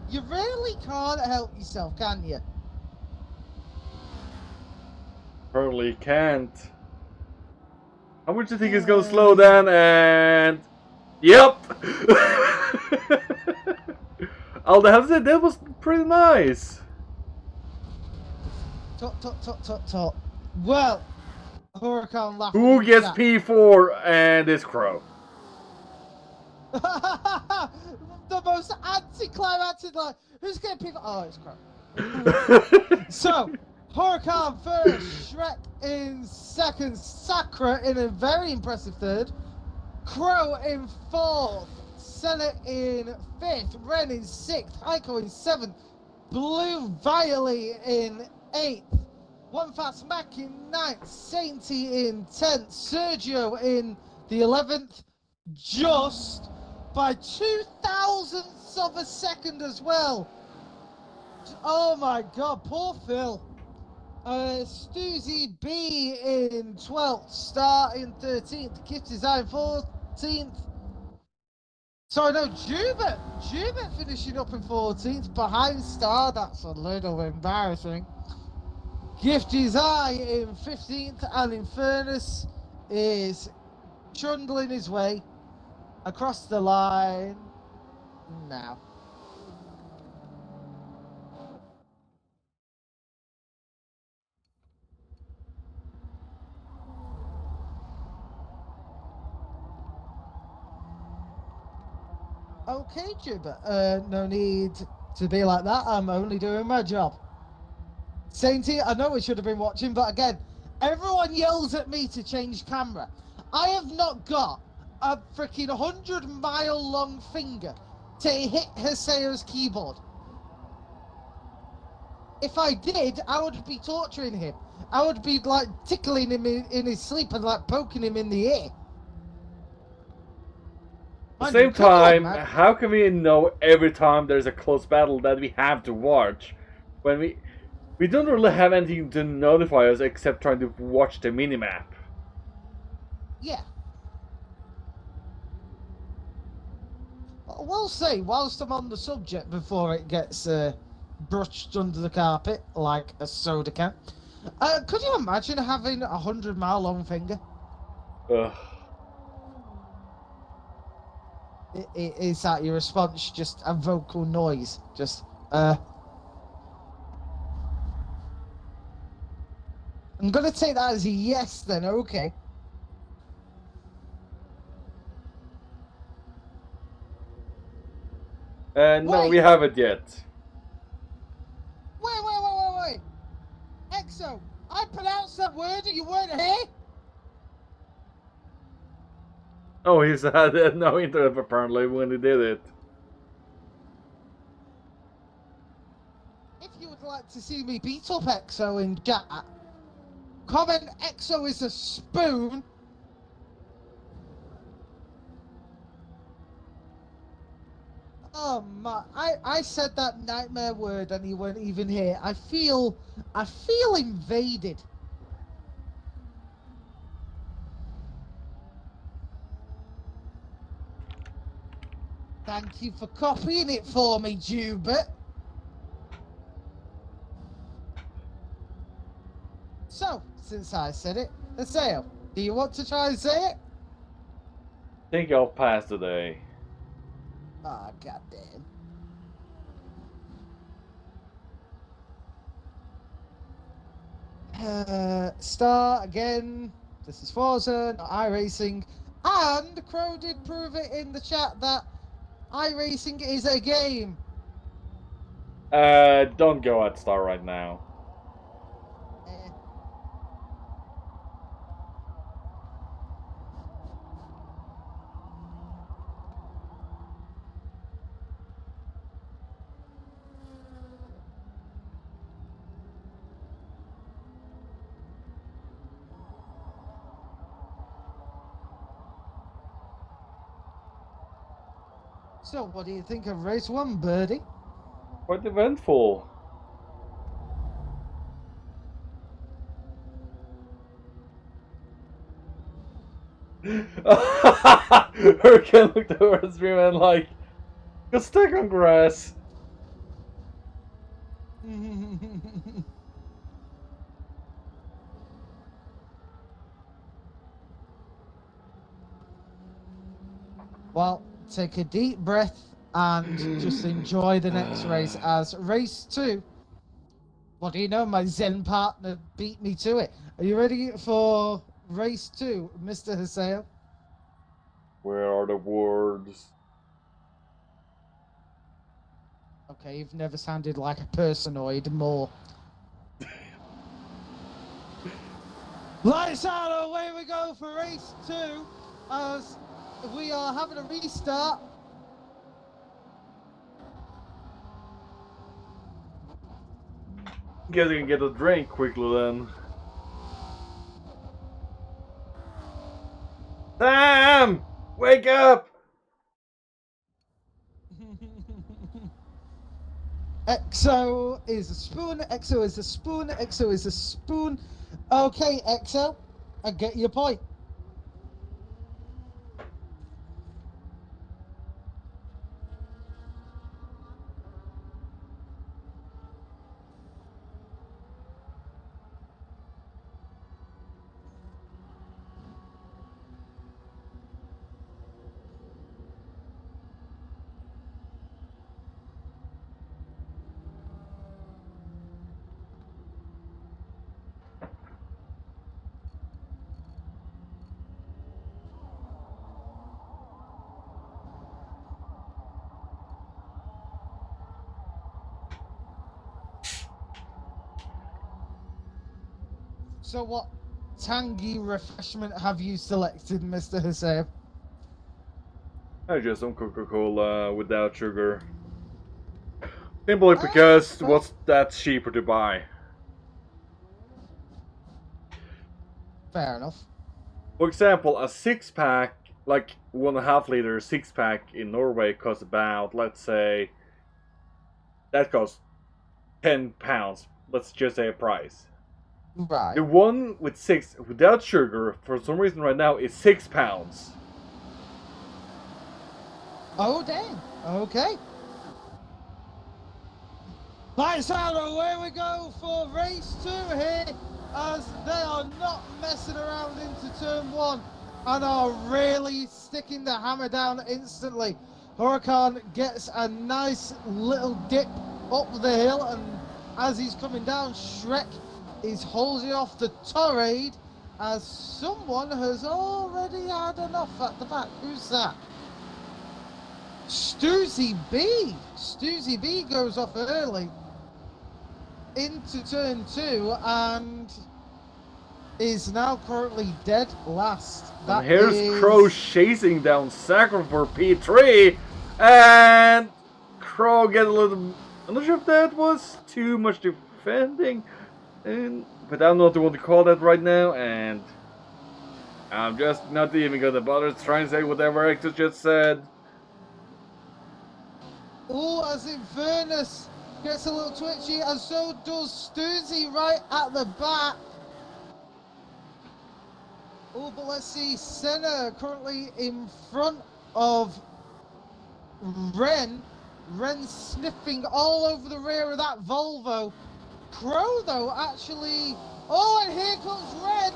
B: you really can't help yourself, can you?
A: Probably can't. How much do you think he's going to slow down? And... Yep! I'll have to say, that was pretty nice.
B: Tot. Well, Huracan laughing.
A: Who gets P4 and it's Crow?
B: The most anticlimactic line. Who's getting P4? Oh, it's Crow. So, Huracan first, Shrek in second, Sakura in a very impressive third, Crow in fourth, Senna in fifth, Ren in sixth, Heiko in seventh, Blue Violet in eighth, One Fast Mac in ninth, Sainty in 10th, Sergio in the 11th, just by 2,000ths of a second as well. Oh my God, poor Phil. Stuzy B in 12th, Star in 13th, Gift Design 14th. Sorry, no, Jubert finishing up in 14th, behind Star. That's a little embarrassing. Gifty's Eye in 15th, and Infernus is trundling his way across the line now. Okay, Jubert, no need to be like that. I'm only doing my job. Sainty, I know we should have been watching, but again, everyone yells at me to change camera. I have not got a freaking 100-mile long finger to hit Haseo's keyboard. If I did, I would be torturing him. I would be like tickling him in his sleep and like poking him in the ear.
A: At the same time, how can we know every time there's a close battle that we have to watch when we don't really have anything to notify us except trying to watch the minimap?
B: Yeah. We'll see, whilst I'm on the subject before it gets brushed under the carpet like a soda can. Could you imagine having a 100-mile long finger?
A: Ugh.
B: Is that your response? Just a vocal noise? Just, I'm gonna take that as a yes then, okay.
A: No,
B: Wait.
A: we haven't yet.
B: Wait. Exo, I pronounced that word and you weren't here?
A: Oh, he's had no internet apparently when he did it.
B: If you would like to see me beat up Exo in chat, comment Exo is a spoon. Oh my, I said that nightmare word and he weren't even here. I feel invaded. Thank you for copying it for me, Jubert. So, since I said it, Aseo, do you want to try and say it?
A: Think I'll pass today.
B: Ah, goddamn. Start again. This is Forza, not iRacing. And Crow did prove it in the chat that iRacing is a game.
A: Don't go at Star right now.
B: Eh. So, what do you think of race 1, Birdie?
A: Quite eventful. Hurricane looked over at stream and like, go stick on grass.
B: Well, take a deep breath and just enjoy the next race as race 2. What do you know? My Zen partner beat me to it. Are you ready for race 2, Mr. Haseo?
A: Where are the words?
B: Okay, you've never sounded like a personoid more. Lights out, away we go for race 2 as we are having a restart.
A: Guess I can get a drink quickly then. Sam! Wake up!
B: Exo is a spoon, Exo is a spoon, Exo is a spoon. Okay, Exo, I get your point. So what tangy refreshment have you selected, Mr. Haseo?
A: I just some Coca-Cola without sugar. Simply because what's that cheaper to buy?
B: Fair enough.
A: For example, a 6-pack, like 1.5 liter 6-pack in Norway costs about, let's say, that costs £10. Let's just say a price.
B: Right.
A: The one with 6 without sugar, for some reason right now, is £6.
B: Oh, dang. Okay. Lights out, away we go for race 2 here, as they are not messing around into turn 1. and are really sticking the hammer down instantly. Huracan gets a nice little dip up the hill, and as he's coming down, Shrek is holding off the Torrade as someone has already had enough at the back. Who's that? Stoozy B! Stoozy B goes off early into turn 2 and is now currently dead last.
A: And here's Crow chasing down Sakura for P3, and Crow gets a little. I'm not sure if that was too much defending, but I'm not the one to call that right now, and I'm just not even gonna bother trying to say whatever X just said.
B: Oh, as Infernus gets a little twitchy, and so does Stoozy right at the back. Oh, but let's see, Senna currently in front of Ren. Ren sniffing all over the rear of that Volvo. Crow, though, actually... Oh, and here comes Ren,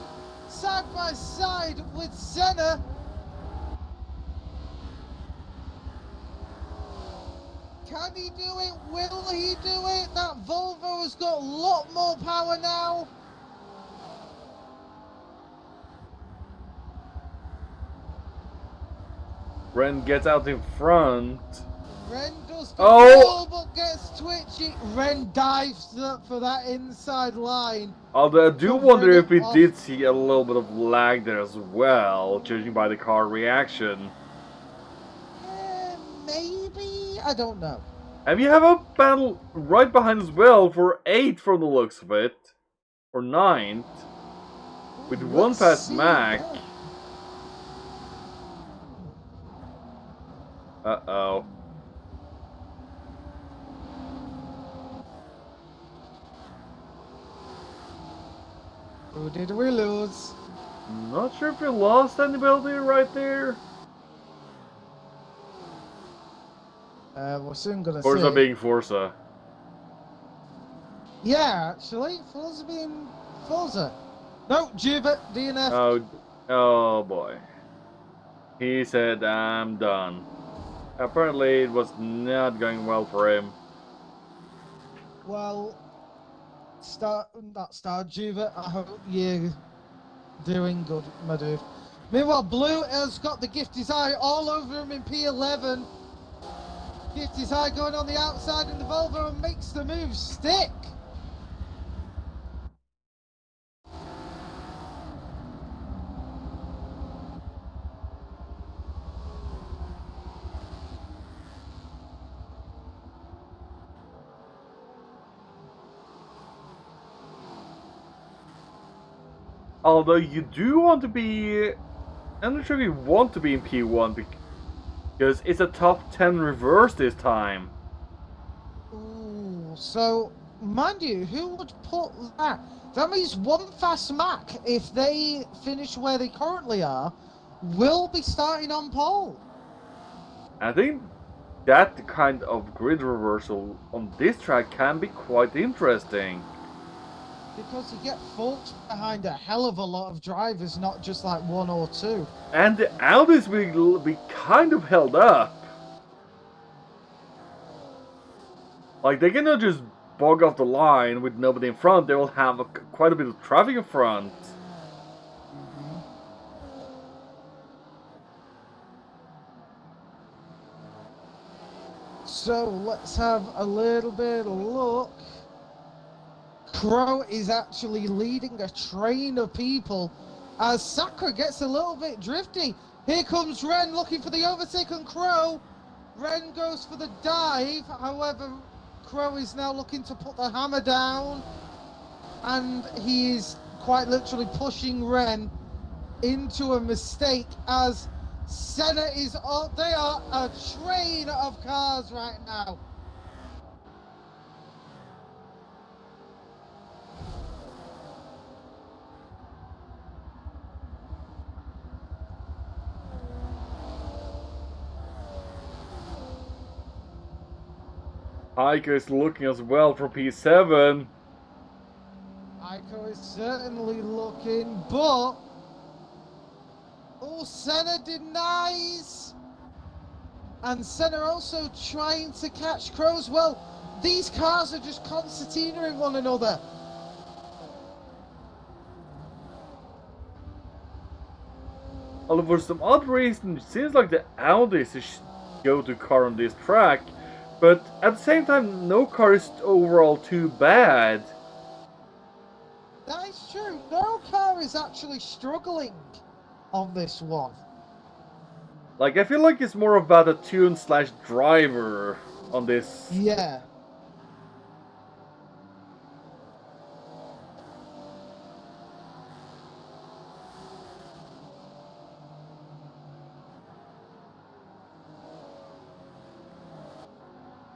B: side by side with Senna. Can he do it? Will he do it? That Volvo has got a lot more power now.
A: Ren gets out in front.
B: Ren does the ball, but gets twitchy. Ren dives up for that inside line.
A: Although I do wonder if we did see a little bit of lag there as well, judging by the car reaction.
B: Maybe? I don't know.
A: And we have a battle right behind as well for 8th from the looks of it. Or 9th. With one past Mac. Uh-oh.
B: Who did we lose?
A: Not sure if we lost anybody right there.
B: We're soon gonna see.
A: Forza being Forza.
B: Yeah, actually, Forza being Forza. No, Jubert, DNF.
A: Oh boy. He said, I'm done. Apparently it was not going well for him.
B: Well, Jubert, I hope you're doing good, my dude. Meanwhile, Blue has got the Gifty's Eye all over him in P11. Gifty's Eye going on the outside in the Volvo and makes the move stick.
A: Although you do want to be... I'm not sure if you want to be in P1 because it's a top 10 reverse this time.
B: Ooh, so, mind you, who would put that? That means one fast Mac, if they finish where they currently are, will be starting on pole.
A: I think that kind of grid reversal on this track can be quite interesting.
B: Because you get folks behind a hell of a lot of drivers, not just like one or two.
A: And the Audis will be kind of held up. Like, they cannot just bog off the line with nobody in front. They will have quite a bit of traffic in front.
B: So let's have a little bit of look. Crow is actually leading a train of people as Sakura gets a little bit drifty. Here comes Ren looking for the overtake on Crow. Ren goes for the dive. However, Crow is now looking to put the hammer down. And he is quite literally pushing Ren into a mistake as Senna is on. They are a train of cars right now.
A: Aiko is looking as well for P7.
B: Aiko is certainly looking, but Oh, Senna denies. And Senna also trying to catch Crow as well. These cars are just concertinaing one another.
A: Although for some odd reason, it seems like the Audi is the go-to car on this track. But at the same time, no car is overall too bad.
B: That is true. No car is actually struggling on this one.
A: Like, I feel like it's more about a tune/driver on this.
B: Yeah.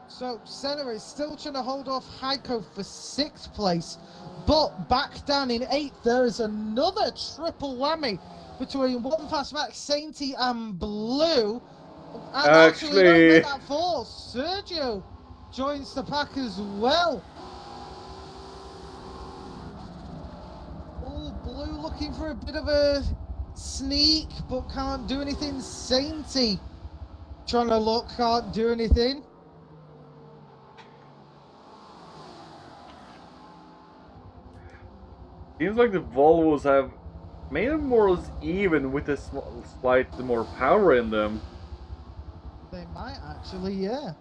B: So Senna is still trying to hold off Heiko for 6th place, but back down in 8th there is another triple whammy between One Fast Max, Sainty and Blue. And actually don't let that fall. Sergio joins the pack as well. Oh, Blue looking for a bit of a sneak, but can't do anything. Sainty trying to look, can't do anything.
A: Seems like the Volvos have made them more or less even with a slight more power in them.
B: They might actually, yeah.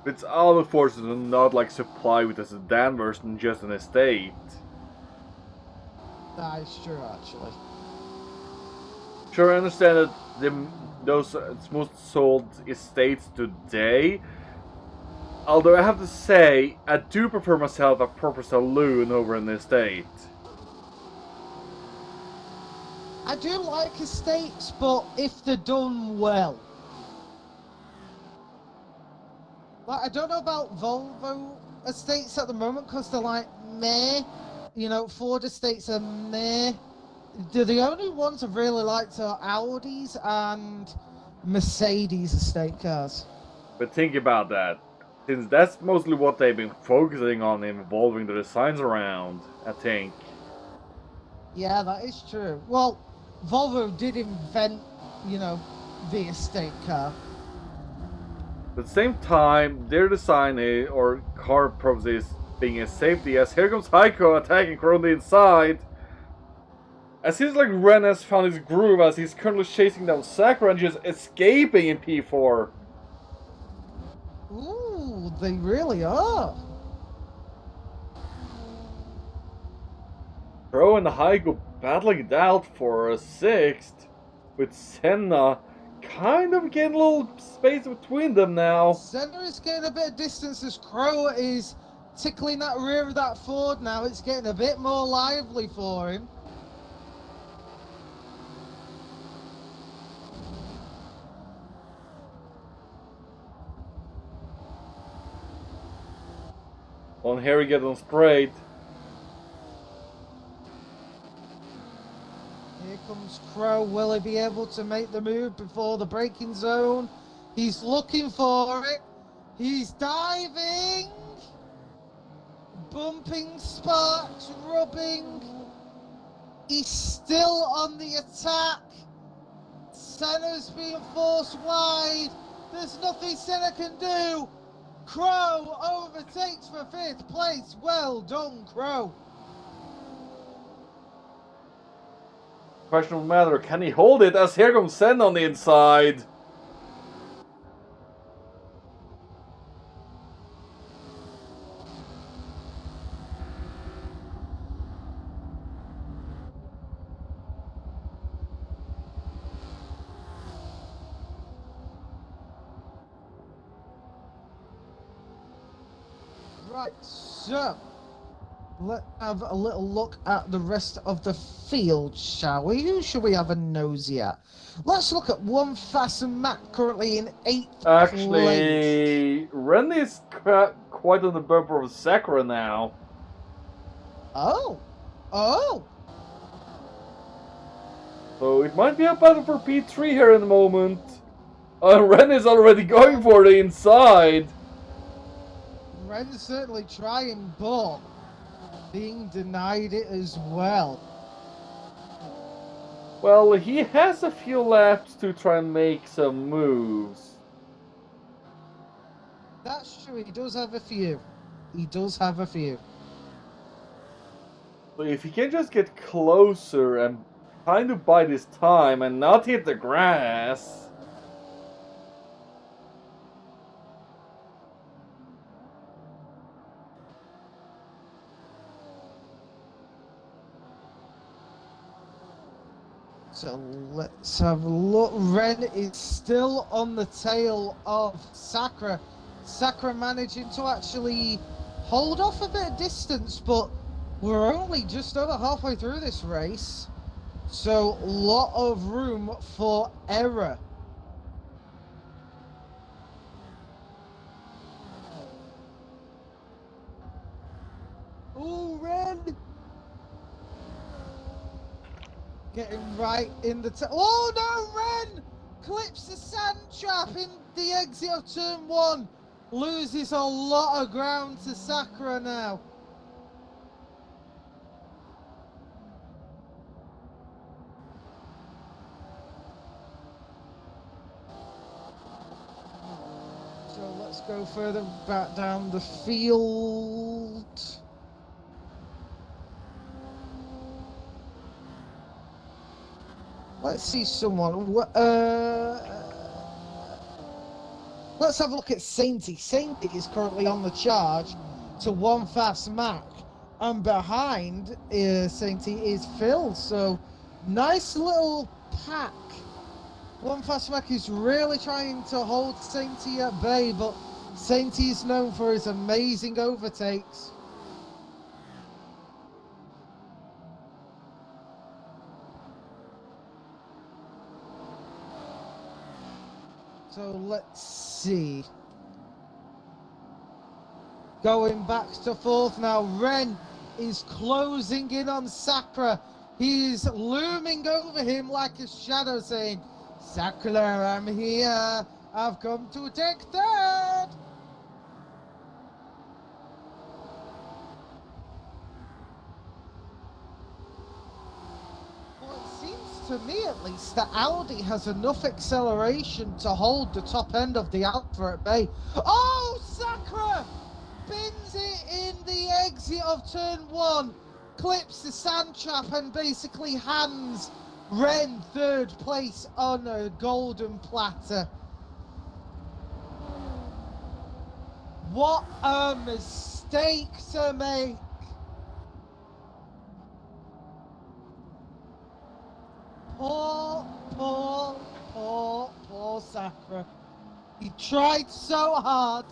A: It's all the forces and not like supply with a sedan version, just an estate.
B: That is true, actually.
A: Sure, I understand that those most sold estates today. Although I have to say, I do prefer myself a proper saloon over an estate.
B: I do like estates, but if they're done well. Like, I don't know about Volvo estates at the moment because they're like meh. You know, Ford estates are meh. The only ones I've really liked are Audis and Mercedes estate cars.
A: But think about that. Since that's mostly what they've been focusing on, evolving the designs around, I think.
B: Yeah, that is true. Well, Volvo did invent, you know, the estate car.
A: At the same time, their design or car purpose is being a safety, as here comes Heiko attacking Crow on the inside. It seems like Ren has found his groove as he's currently chasing down Sakura and just escaping in P4.
B: Ooh, they really are.
A: Crow and Heiko battling it out for a 6th, with Senna kind of getting a little space between them now.
B: Senna is getting a bit of distance as Crow is tickling that rear of that Ford now. It's getting a bit more lively for him.
A: On here we get on straight.
B: Here comes Crow. Will he be able to make the move before the braking zone? He's looking for it. He's diving. Bumping sparks, rubbing. He's still on the attack. Senna's being forced wide. There's nothing Senna can do. Crow overtakes for 5th place. Well done, Crow.
A: Question of matter, can he hold it as here comes Senna on the inside?
B: Right, so let's have a little look at the rest of the field, shall we? Who should we have a nosy at? Let's look at One Fast Mac currently in 8th place.
A: Actually, Ren is quite on the bumper of Sakura now.
B: Oh. Oh.
A: So it might be a battle for P3 here in the moment. Ren is already going for the inside.
B: Ren's certainly trying, but being denied it as well.
A: Well, he has a few laps to try and make some moves.
B: That's true, he does have a few. He does have a few.
A: So if he can just get closer and kind of bide his time and not hit the grass.
B: So let's have a look. Ren is still on the tail of Sakura. Sakura managing to actually hold off a bit of distance, but we're only just over halfway through this race. So a lot of room for error. Ooh, Ren! Getting right in the oh no, Ren! Clips the sand trap in the exit of turn 1. Loses a lot of ground to Sakura now. So let's go further back down the field. Let's see someone. Let's have a look at Sainty. Sainty is currently on the charge to one fast Mac. And behind Sainty is Phil. So nice little pack. One fast Mac is really trying to hold Sainty at bay, but Sainty is known for his amazing overtakes. So let's see. Going back to fourth now. Ren is closing in on Sakura. He is looming over him like a shadow saying, Sakura, I'm here. I've come to take third. To me at least, that Audi has enough acceleration to hold the top end of the Alpha at bay. Oh, Sakura bins it in the exit of turn 1, clips the sand trap and basically hands Ren third place on a golden platter. What a mistake to make. Poor Sakura. He tried so hard.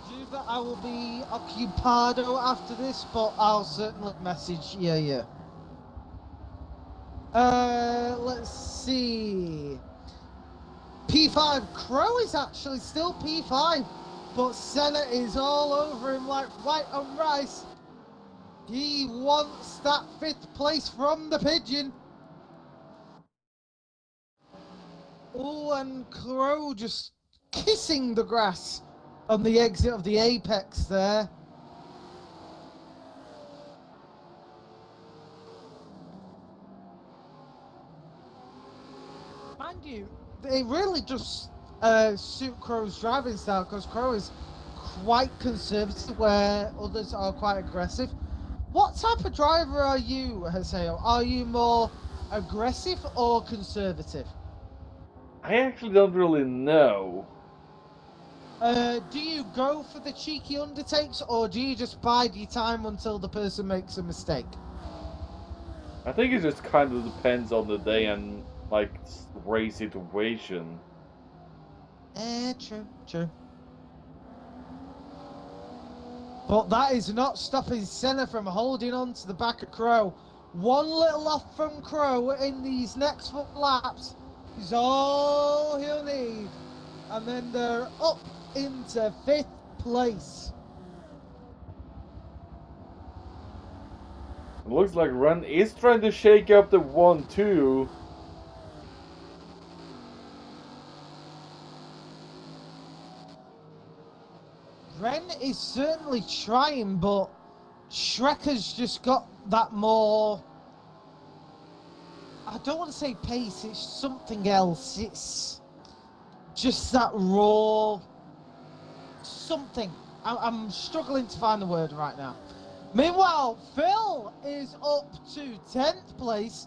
B: Juba, I will be occupado after this, but I'll certainly message you. Let's see. P5. Crow is actually still P5, but Senna is all over him like white on rice. He wants that 5th place from the pigeon. Oh, and Crow just kissing the grass on the exit of the apex there. Mind you, they really just suit Crow's driving style, because Crow is quite conservative where others are quite aggressive. What type of driver are you, Haseo? Are you more aggressive or conservative?
A: I actually don't really know.
B: Do you go for the cheeky undertakes, or do you just bide your time until the person makes a mistake?
A: I think it just kind of depends on the day and, like, race situation.
B: True. But that is not stopping Senna from holding on to the back of Crow. One little off from Crow in these next 4 laps is all he'll need. And then they're up into 5th place.
A: It looks like Ren is trying to shake up the 1-2.
B: Ren is certainly trying, but Shrek has just got that more... I don't want to say pace, it's something else. It's just that raw... something. I'm struggling to find the word right now. Meanwhile, Phil is up to 10th place.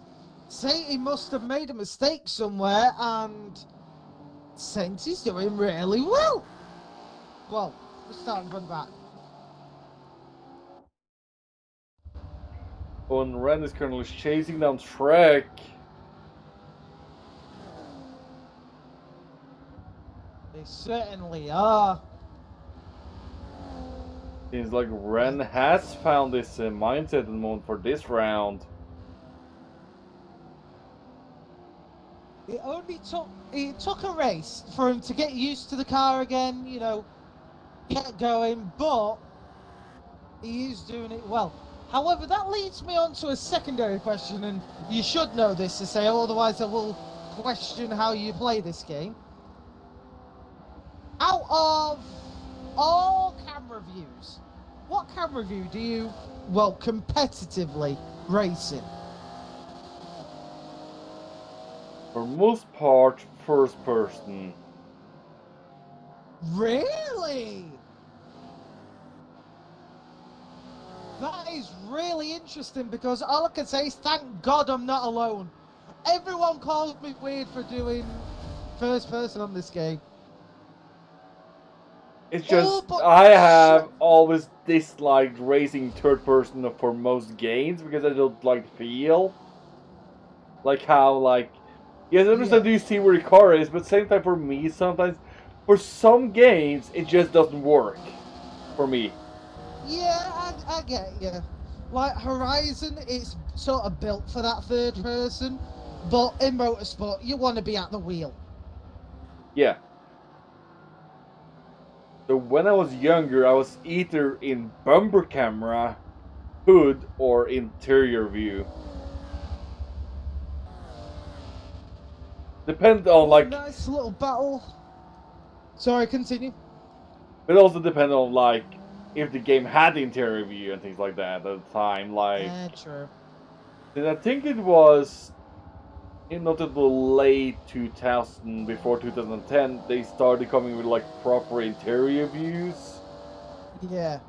B: Say he must have made a mistake somewhere, and Saint is doing really well. Well, let's start from back.
A: And Ren is currently chasing down Shrek.
B: They certainly are.
A: Seems like Ren has found this mindset at the moment for this round.
B: It took a race for him to get used to the car again, you know, get going, but he is doing it well. However, that leads me on to a secondary question, and you should know this to say, otherwise I will question how you play this game. Out of all camera views, what camera view do you, well, competitively race in?
A: For most part, first person.
B: Really? That is really interesting, because all I can say is thank God I'm not alone. Everyone calls me weird for doing first person on this game.
A: It's just, I have always disliked racing third person for most games because I don't like the feel. Like how, like, yes, I understand you see where the car is, but at the same time for me, sometimes, for some games, it just doesn't work for me.
B: Yeah, I get you. Like Horizon, it's sort of built for that third person, but in motorsport, you want to be at the wheel.
A: Yeah. So when I was younger, I was either in bumper camera, hood, or interior view. Depend on like.
B: Nice little battle. Sorry, continue.
A: It also depends on like if the game had interior view and things like that at the time. Like.
B: True.
A: And I think it was not until late 2000, before 2010, they started coming with like proper interior views.
B: Yeah.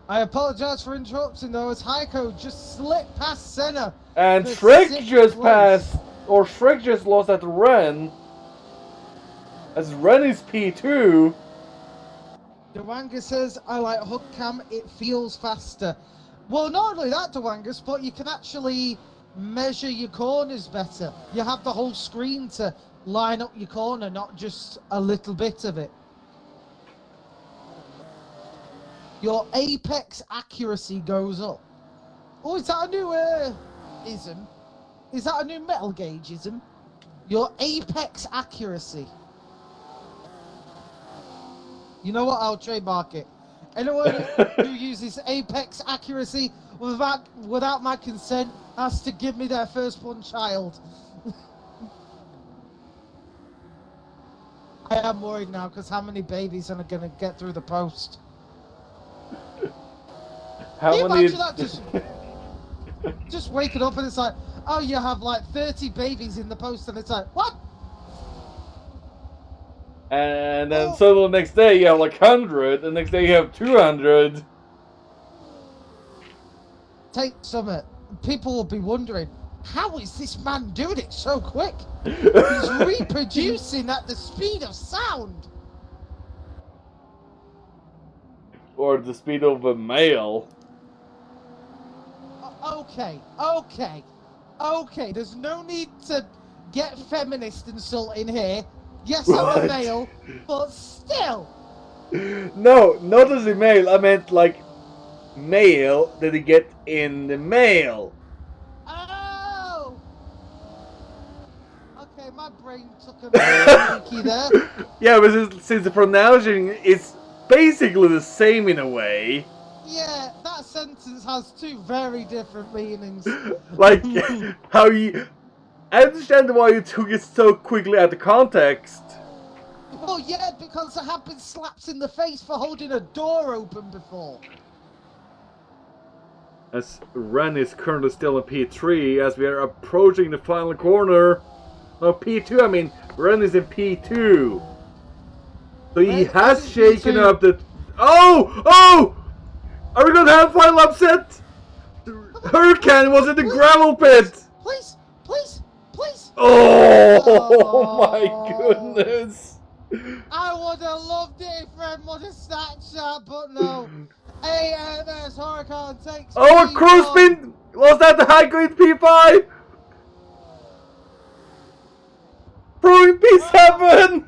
B: I apologize for interrupting though, as Heiko just slipped past Senna.
A: And Shrek just passed, or Shrek just lost at Ren. As Ren is P2.
B: Dewanga says, I like hook cam, it feels faster. Well, not only that, Dewangas, but you can actually measure your corners better. You have the whole screen to line up your corner, not just a little bit of it. Your apex accuracy goes up. Oh, is that a new ism? Is that a new metal gauge-ism? Your apex accuracy. You know what? I'll trademark it. Anyone who uses apex accuracy without my consent has to give me their firstborn child. I am worried now, because how many babies are going to get through the post?
A: How many?
B: Imagine that, just waking up and it's like, oh, you have like 30 babies in the post, and it's like, what?
A: And then so the next day you have like 100, and the next day you have 200.
B: Take some. People will be wondering, how is this man doing it so quick? He's reproducing at the speed of sound.
A: Or the speed of a male.
B: Okay. There's no need to get feminist insulting here. Yes, I'm a male, but still.
A: No, not as a male. I meant like mail that you get in the mail.
B: Oh. Okay, my brain took a monkey there.
A: Yeah, but since the pronouncing is basically the same in a way.
B: Yeah, that sentence has two very different meanings.
A: Like how you. I understand why you took it so quickly out of context.
B: Oh yeah, because I have been slapped in the face for holding a door open before.
A: As Ren is currently still in P3, as we are approaching the final corner. No, P2, I mean, Ren is in P2. So he
B: Ren
A: has
B: is in
A: shaken
B: P2.
A: up the... Oh! Oh! Are we gonna have a final upset? Hurricane was in the gravel pit!
B: Please, please, please.
A: Oh my goodness!
B: I would have loved it if Ren would have snatched that, but no. AMS Huracan takes
A: Oh, a
B: P1.
A: cruise spin! Was that the high grade P5? Throwing P7!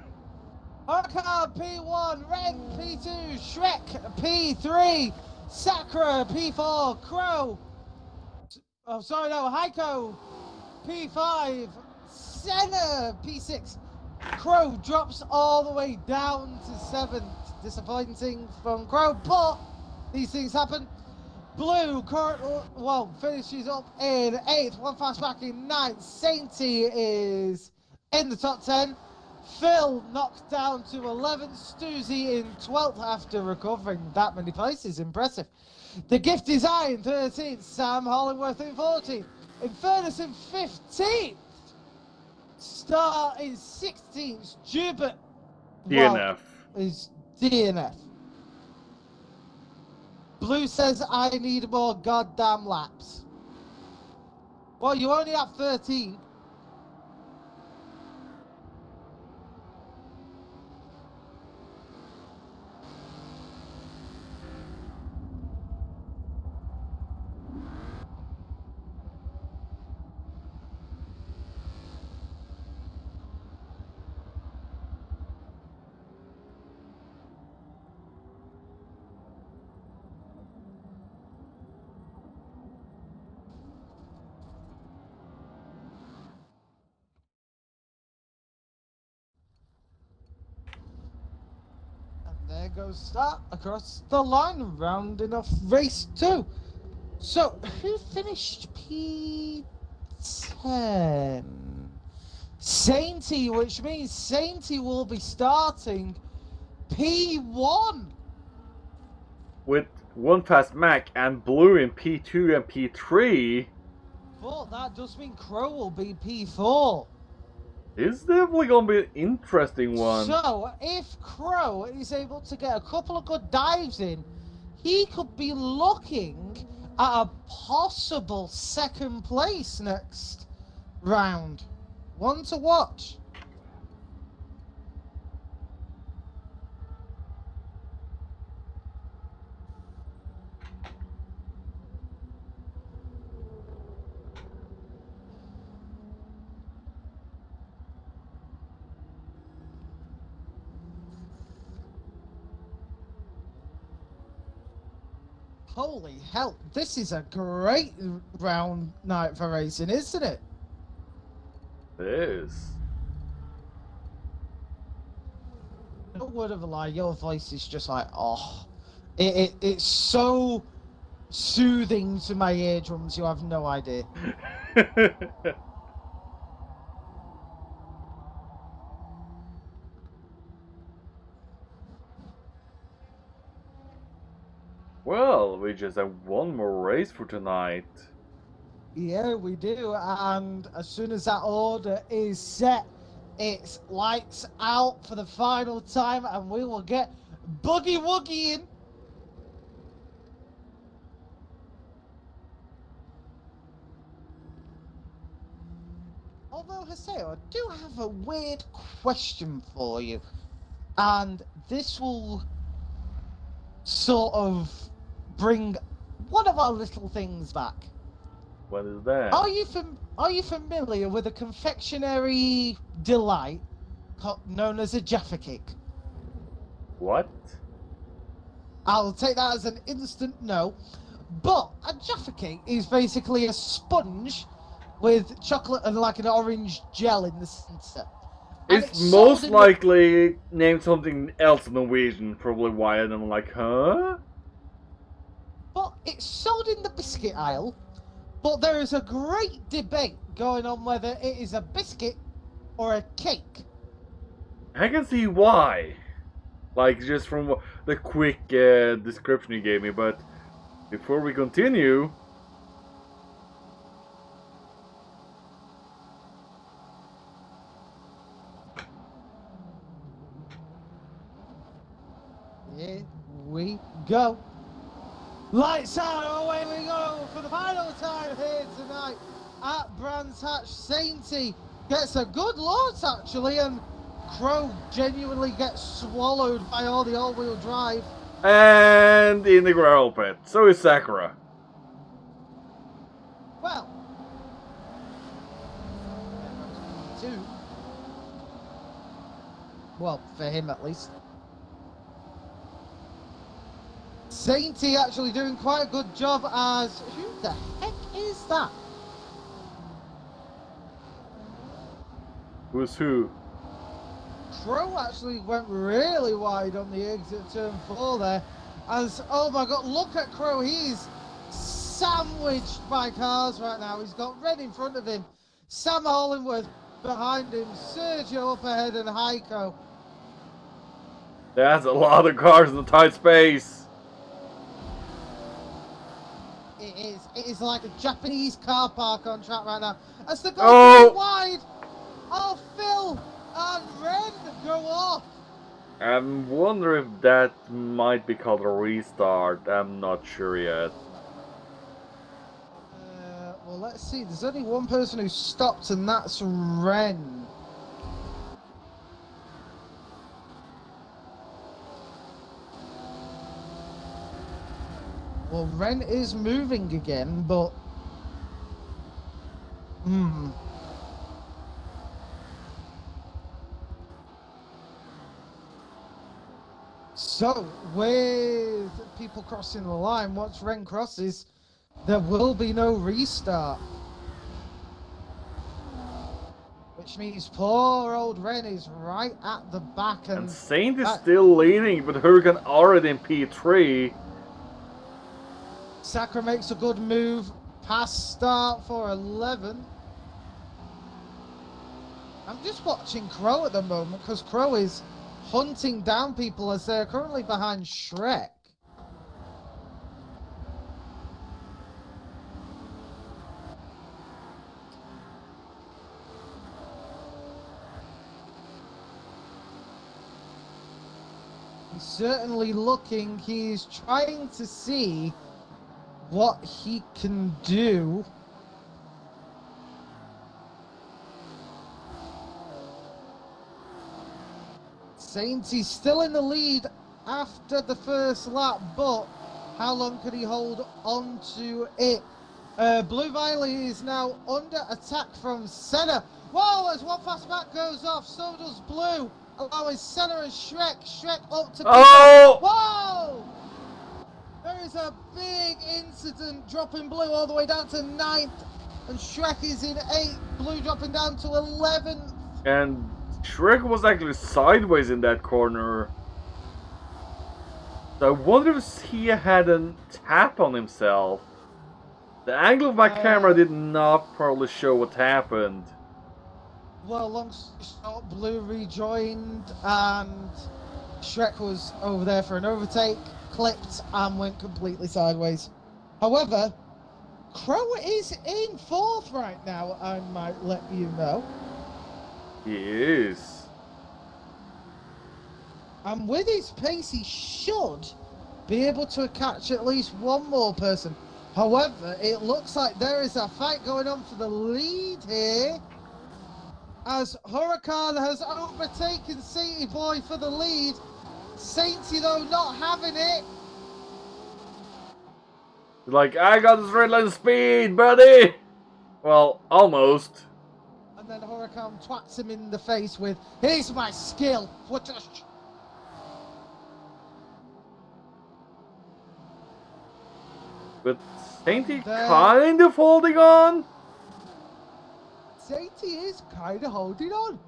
B: Huracan P1, Ren P2, Shrek P3, Sakura P4, Crow. Oh, sorry, no, Heiko P5, Senna P6. Crow drops all the way down to 7th. Disappointing from Crow, but these things happen. Blue finishes up in 8th, one fast back in 9th. Sainty is in the top 10. Phil knocked down to 11th. Stuzy in 12th after recovering that many places. Impressive. The Gift Design 13th. Sam Hollingworth in 14th. Infernus in 15th. Star is 16th. Jubert
A: DNF.
B: is DNF. Blue says I need more goddamn laps. Well, you only have 13. There goes Start across the line, rounding off race 2. So, who finished P10? Sainty, which means Sainty will be starting P1.
A: With one fast Mac and Blue in P2 and P3.
B: But that does mean Crow will be P4.
A: It's definitely gonna be an interesting one.
B: So, if Crow is able to get a couple of good dives in, he could be looking at a possible 2nd place next round. One to watch. Holy hell, this is a great round night for racing, isn't it?
A: It is.
B: No word of a lie, your voice is just like, oh. It's so soothing to my eardrums, you have no idea.
A: Well, we just have one more race for tonight.
B: Yeah, we do, and as soon as that order is set, it's lights out for the final time, and we will get Boogie Woogie in. Although, Haseo, I do have a weird question for you, and this will sort of bring one of our little things back.
A: What is that?
B: Are you familiar with a confectionery delight known as a Jaffa cake?
A: What?
B: I'll take that as an instant no. But a Jaffa cake is basically a sponge with chocolate and like an orange gel in the center.
A: It's most likely named something else in Norwegian, probably why I'm like, huh?
B: But it's sold in the biscuit aisle. But there is a great debate going on whether it is a biscuit or a cake.
A: I can see why. Like, just from the quick description you gave me, but before we continue...
B: Here we go. Lights out, away we go for the final time here tonight at Brands Hatch. Sainty gets a good launch actually, and Crow genuinely gets swallowed by all the all-wheel drive.
A: And in the gravel pit. So is Sakura.
B: Well, two. Well, for him at least. Sainty actually doing quite a good job as... Who the heck is that?
A: Who's who?
B: Crow actually went really wide on the exit turn 4 there. As, oh my god, look at Crow. He's sandwiched by cars right now. He's got Red in front of him, Sam Hollingworth behind him, Sergio up ahead, and Heiko.
A: That's a lot of cars in a tight space.
B: It is like a Japanese car park on track right now. As the goal goes wide, oh, Phil and Ren go off.
A: I wonder if that might be called a restart. I'm not sure yet.
B: Well, let's see. There's only one person who stopped, and that's Ren. Well, Ren is moving again, but... So, with people crossing the line, once Ren crosses, there will be no restart. Which means poor old Ren is right at the back. And
A: Saint is still leading, but Hurricane already in P3.
B: Sakura makes a good move. Pass start for 11. I'm just watching Crow at the moment because Crow is hunting down people as they're currently behind Shrek. He's certainly looking. He's trying to see what he can do. Sainty's still in the lead after the first lap, but how long can he hold on to it? Blue Violet is now under attack from Senna. Whoa, as one fastback goes off, so does Blue, allowing Senna and Shrek up to...
A: Oh!
B: Whoa! There is a big incident, dropping Blue all the way down to 9th, and Shrek is in 8th, Blue dropping down to 11th.
A: And Shrek was actually sideways in that corner. So I wonder if he had a tap on himself. The angle of my camera did not probably show what happened.
B: Well, long shot, Blue rejoined, and Shrek was over there for an overtake, clipped, and went completely sideways. However, Crow is in 4th right now, I might let you know.
A: He is.
B: And with his pace, he should be able to catch at least one more person. However, it looks like there is a fight going on for the lead here, as Huracan has overtaken Sainty Boy for the lead. Sainty, though, not having it.
A: Like, I got this red line speed, buddy! Well, almost.
B: And then Huracan twats him in the face with, here's my skill. What just...
A: But Sainty kind of holding on?
B: Sainty is kind of holding on.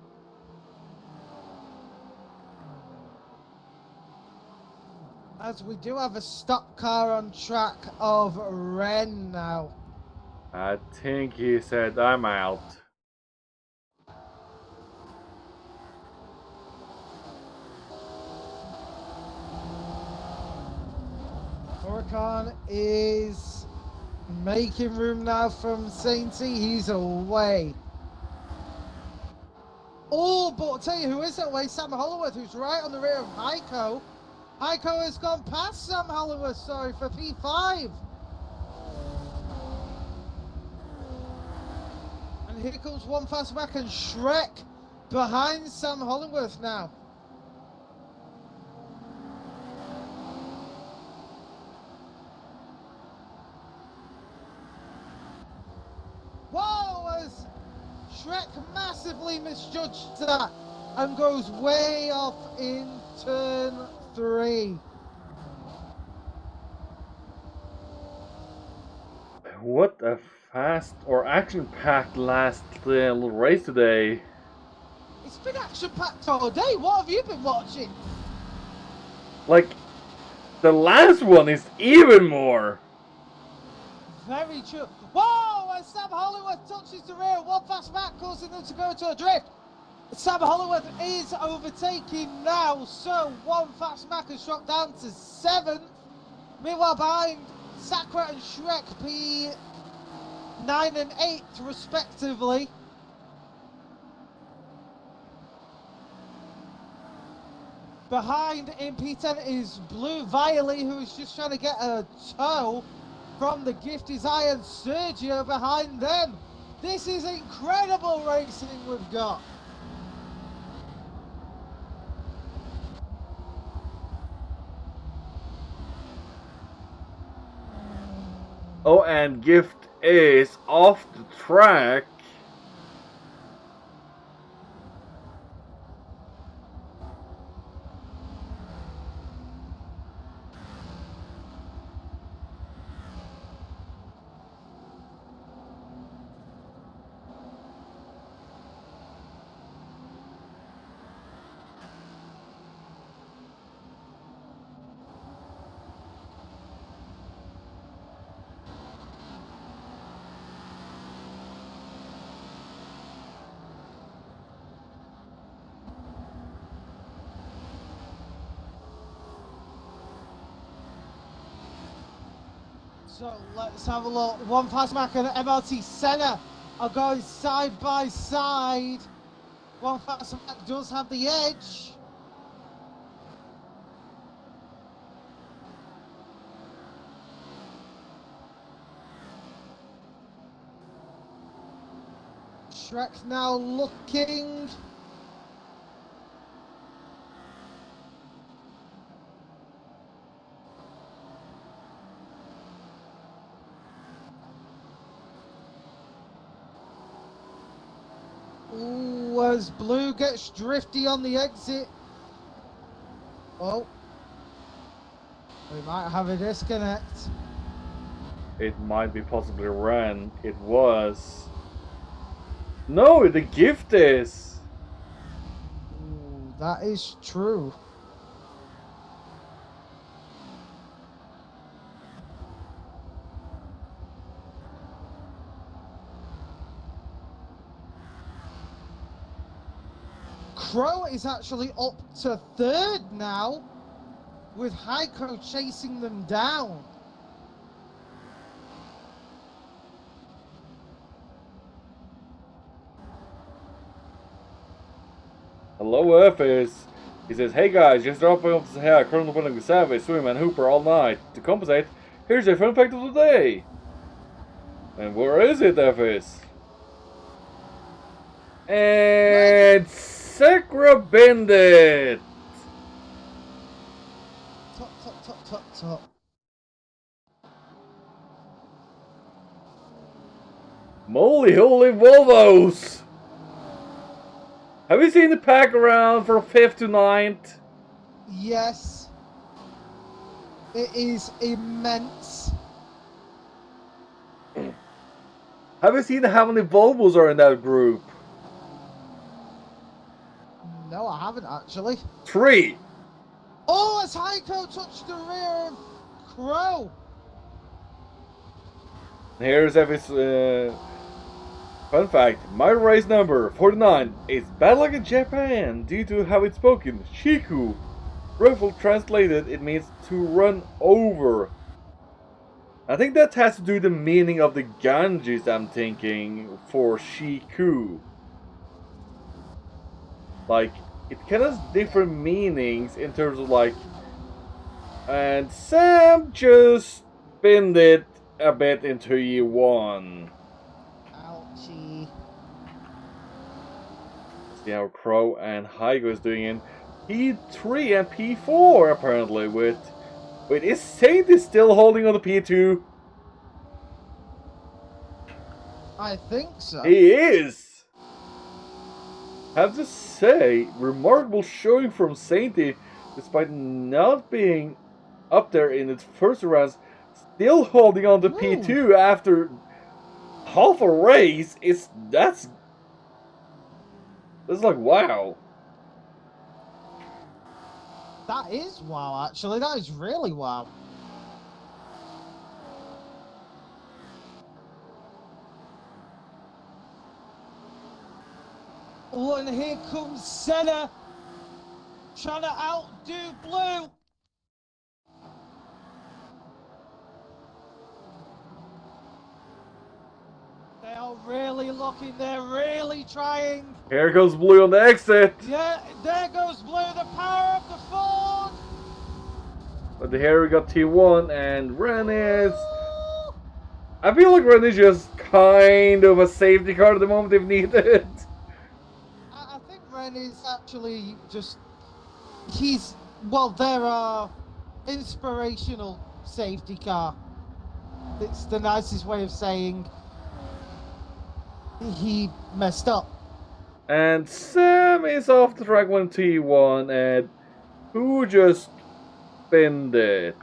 B: As we do have a stop car on track of Ren now.
A: I think he said, I'm out.
B: Huracan is making room now from Sainty. He's away. Oh, but I'll tell you who isn't away, Sam Holloway, who's right on the rear of Heiko. Heiko has gone past Sam Holloway, sorry, for P5. And here comes one fast back and Shrek behind Sam Hollingworth now. Whoa, as Shrek massively misjudged that and goes way off in turn 3.
A: What a fast or action-packed last little race today.
B: It's been action-packed all day. What have you been watching?
A: Like, the last one is even more.
B: Very true. Whoa! And Sam Holloway touches the rear. One fast back causing them to go into a drift. Sam Holloway is overtaking now. So one fast back has dropped down to 7th. Meanwhile, behind Sakura and Shrek, P9 and 8th respectively. Behind in P10 is Blue Viley, who is just trying to get a toe from the Gifty's Eye, and Sergio behind them. This is incredible racing we've got.
A: Oh, and Gift is off the track.
B: So let's have a look. One fast back and MLT Senna are going side by side. One fast back does have the edge. Shrek now looking. Ooh, as Blue gets drifty on the exit. Oh. We might have a disconnect.
A: It might be possibly Ren. It was. No, the Gift is.
B: Ooh, that is true. Crow is actually up to 3rd now, with Heiko chasing them down.
A: Hello, FS. He says, hey guys, just dropping off to say hi. Currently playing with Savage, Swim, and Hooper all night. To compensate, here's your fun fact of the day. And where is it, FS? And Sakura Bandit.
B: Top.
A: Moly holy Volvos! Have you seen the pack around from 5th to 9th?
B: Yes. It is immense.
A: Have you seen how many Volvos are in that group?
B: No, I haven't actually.
A: 3!
B: Oh, as Heiko touched the rear of Crow.
A: Here's Effie's fun fact. My race number, 49, is bad luck in Japan due to how it's spoken, Shiku. Roughly translated, it means to run over. I think that has to do with the meaning of the Ganges, I'm thinking, for Shiku. Like, it kind of has different meanings in terms of like, and Sam just spinned it a bit into E1.
B: Ouchie.
A: See how Crow and Hygo is doing in P3 and P4 apparently with. Wait, is Saint is still holding on to P2?
B: I think so.
A: He is! Have to say, remarkable showing from Sainty, despite not being up there in its first rounds, still holding on to P2 after half a race. That's like wow.
B: That is wow, actually. That is really wow. Oh, and here comes Senna, trying to outdo Blue. They are really looking, they're really trying.
A: Here goes Blue on the exit.
B: Yeah, there goes Blue, the power of the Ford.
A: But here we got T1 and Ren is. I feel like Ren is just kind of a safety car at the moment if needed.
B: I think Ren is actually just, they're a inspirational safety car. It's the nicest way of saying he messed up.
A: And Sam is off the track when T1 and who just spinned it?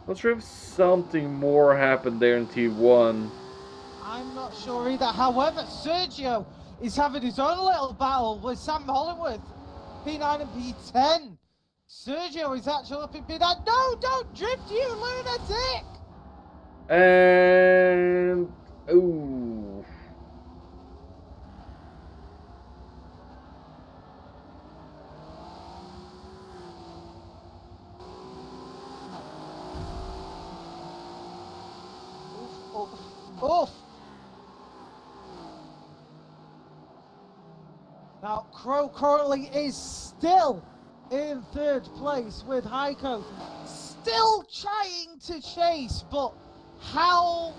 A: Not sure if something more happened there in T1.
B: I'm not sure either. However, Sergio is having his own little battle with Sam Hollingworth, P9 and P10. Sergio is actually up in P9. No, don't drift, you lunatic!
A: And ooh.
B: Oof. Now, Crow currently is still in third place with Heiko. Still trying to chase, but how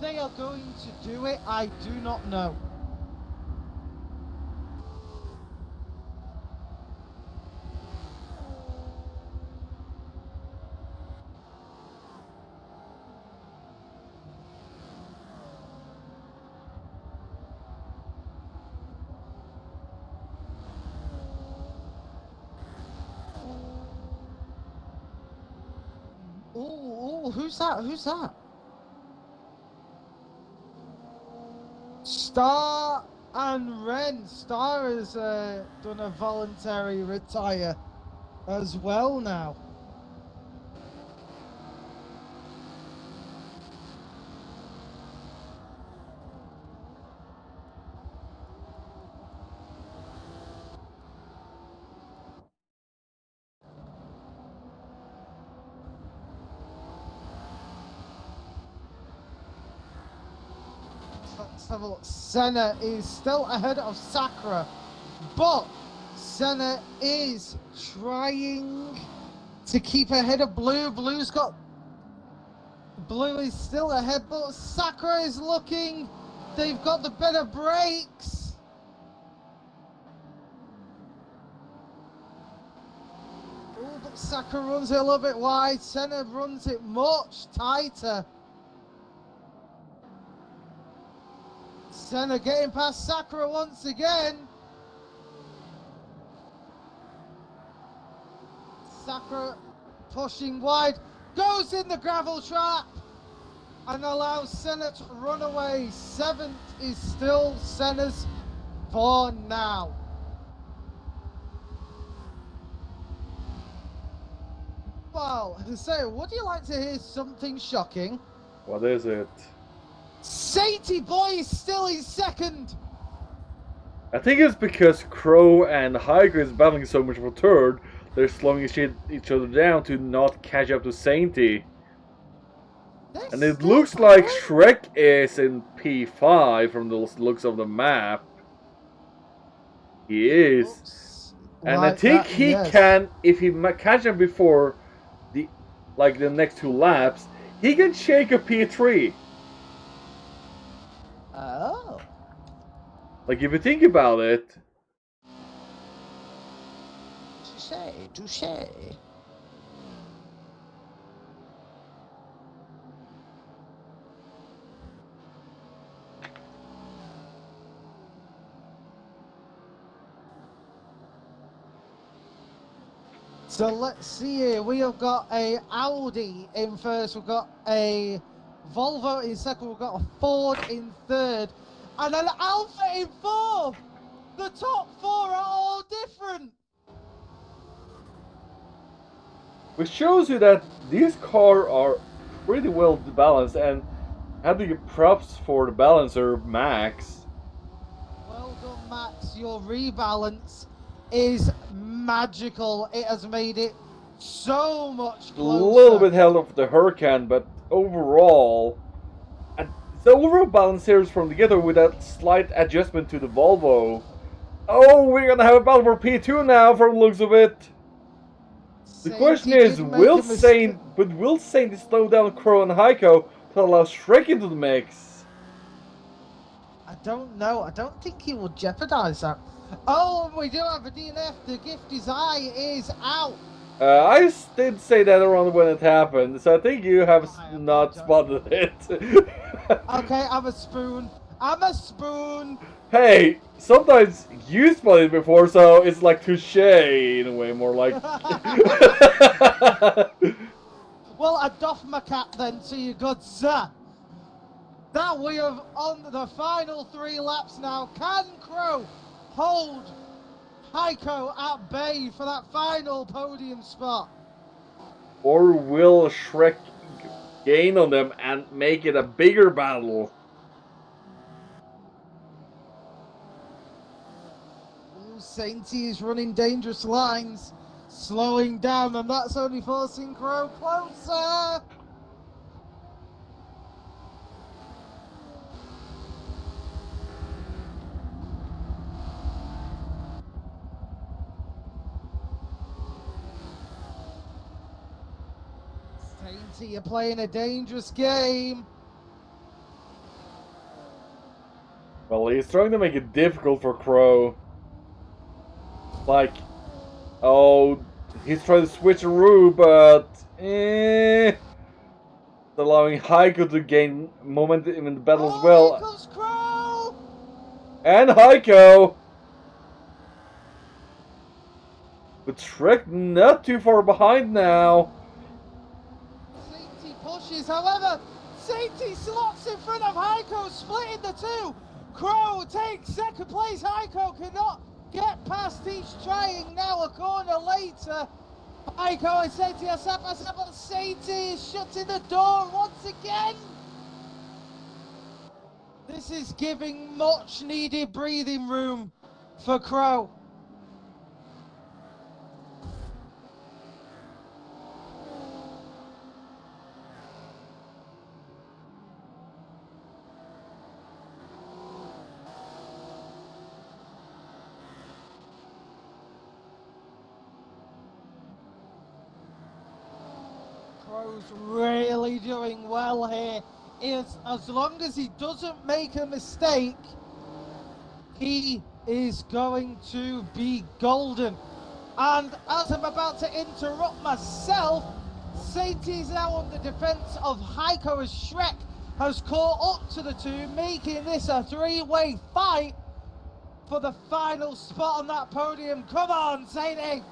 B: they are going to do it, I do not know. Ooh, who's that? Who's that? Star and Ren. Star has done a voluntary retire as well now. Let's have a look. Senna is still ahead of Sakura, but Senna is trying to keep ahead of Blue. Blue is still ahead, but Sakura is looking. They've got the better brakes. Oh, but Sakura runs it a little bit wide. Senna runs it much tighter. Senna getting past Sakura once again. Sakura pushing wide, goes in the gravel trap and allows Senna to run away. Seventh is still Senna's for now. Well, so would you like to hear something shocking?
A: What is it?
B: Sainty Boy is still in second.
A: I think it's because Crow and Heiko is battling so much for third, they're slowing each other down to not catch up to Sainty.
B: They're
A: And it
B: still
A: looks like
B: battling?
A: Shrek is in P5 from the looks of the map. He is.
B: Looks
A: And I
B: like
A: think
B: that,
A: he
B: yes.
A: can, if he catch him before the next 2 laps, he can shake a P3.
B: Oh.
A: Like, if you think about it.
B: Touche. So let's see here. We have got a Audi in first. We've got a Volvo in second. We've got a Ford in third, and an Alfa in fourth. The top 4 are all different.
A: Which shows you that these cars are pretty well balanced, and have to give props for the balancer, Max.
B: Well done, Max. Your rebalance is magical. It has made it so much
A: A
B: closer.
A: little bit held up the Huracan, but overall, and the overall balance here is from together with that slight adjustment to the Volvo. Oh, we're gonna have a battle for P2 now, from the looks of it. The question is, will Saint slow down Crow and Heiko to allow Shrek into the mix?
B: I don't know. I don't think he will jeopardize that. Oh, we do have a DNF. The gift his eye is out.
A: I did say that around when it happened, so I think you have not spotted it.
B: Okay, I'm a spoon.
A: Hey, sometimes you spotted it before, so it's like touche in a way, more like.
B: Well, I doff my cap then to you, good sir. Now we are on the final 3 laps now. Can Crow hold Heiko at bay for that final podium spot?
A: Or will Shrek gain on them and make it a bigger battle?
B: Sainty is running dangerous lines, slowing down, and that's only forcing Crow closer. Sainty, you're playing a dangerous game.
A: Well, he's trying to make it difficult for Crow. Like, oh, he's trying to switch a rule, but allowing Heiko to gain momentum in the battle as well.
B: Here comes Crow!
A: And Heiko! But Shrek not too far behind now.
B: Sainty pushes, however, Sainty slots in front of Heiko, splitting the 2. Crow takes second place. Heiko cannot get past. He's trying now a corner later. Heiko and Sainty are side by side, but Sainty is shutting the door once again. This is giving much needed breathing room for Crow. Crow's really doing well here. As long as he doesn't make a mistake, he is going to be golden. And as I'm about to interrupt myself, Sainty is now on the defense of Heiko as Shrek has caught up to the 2, making this a 3-way fight for the final spot on that podium. Come on, Sainty!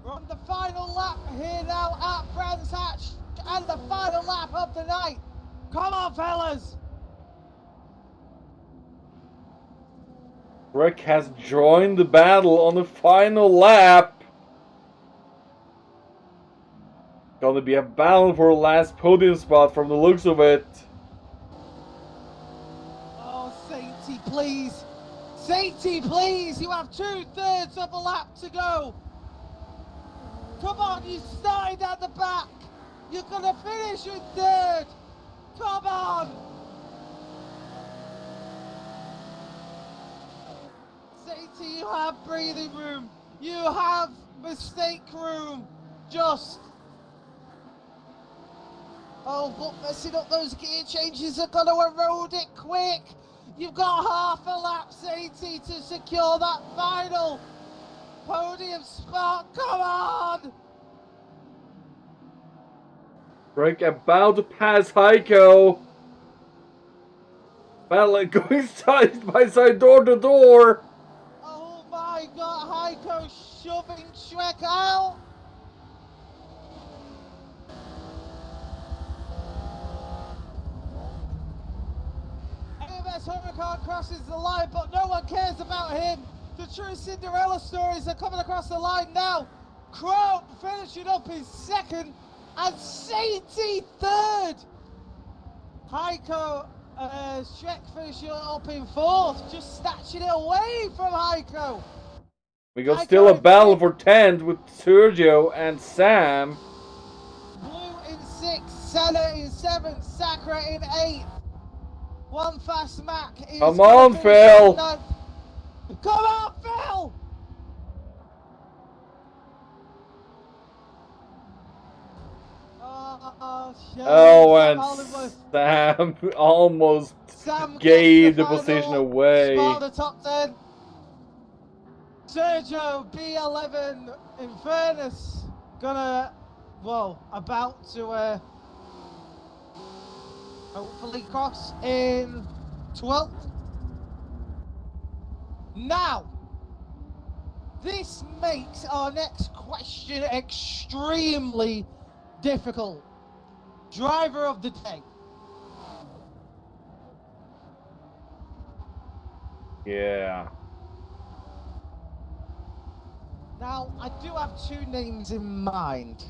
B: We're on the final lap here now at Brands Hatch, and the final lap of the night. Come on, fellas!
A: Shrek has joined the battle on the final lap. Gonna be a battle for the last podium spot from the looks of it.
B: please. Safety, please. You have 2/3 of a lap to go. Come on, you started at the back. You're gonna finish in 3rd. Come on. Safety, you have breathing room. You have mistake room. Just. Oh, but messing up those gear changes are gonna erode it quick. You've got half a lap, Sadie, to secure that final podium spot. Come on!
A: Break about to pass Heiko. Battle going side by side, door to door.
B: Oh my God, Heiko shoving Shrek out. AMS Hurricane crosses the line, but no one cares about him. The true Cinderella stories are coming across the line now. Crow finishing up in 2nd and Sadie 3rd. Heiko, Shrek finishing up in 4th, just snatching it away from Heiko.
A: We got still a battle for 10th with Sergio and Sam.
B: Blue in 6th, Senna in 7th, Sakura in 8th. One Fast Mac is
A: Come on, Phil!
B: Come on, Phil!
A: Oh, and Sam almost gave the position away.
B: Spot the top 10. Sergio B11, in fairness, about to hopefully cross in 12th. Now, this makes our next question extremely difficult. Driver of the day.
A: Yeah.
B: Now, I do have 2 names in mind.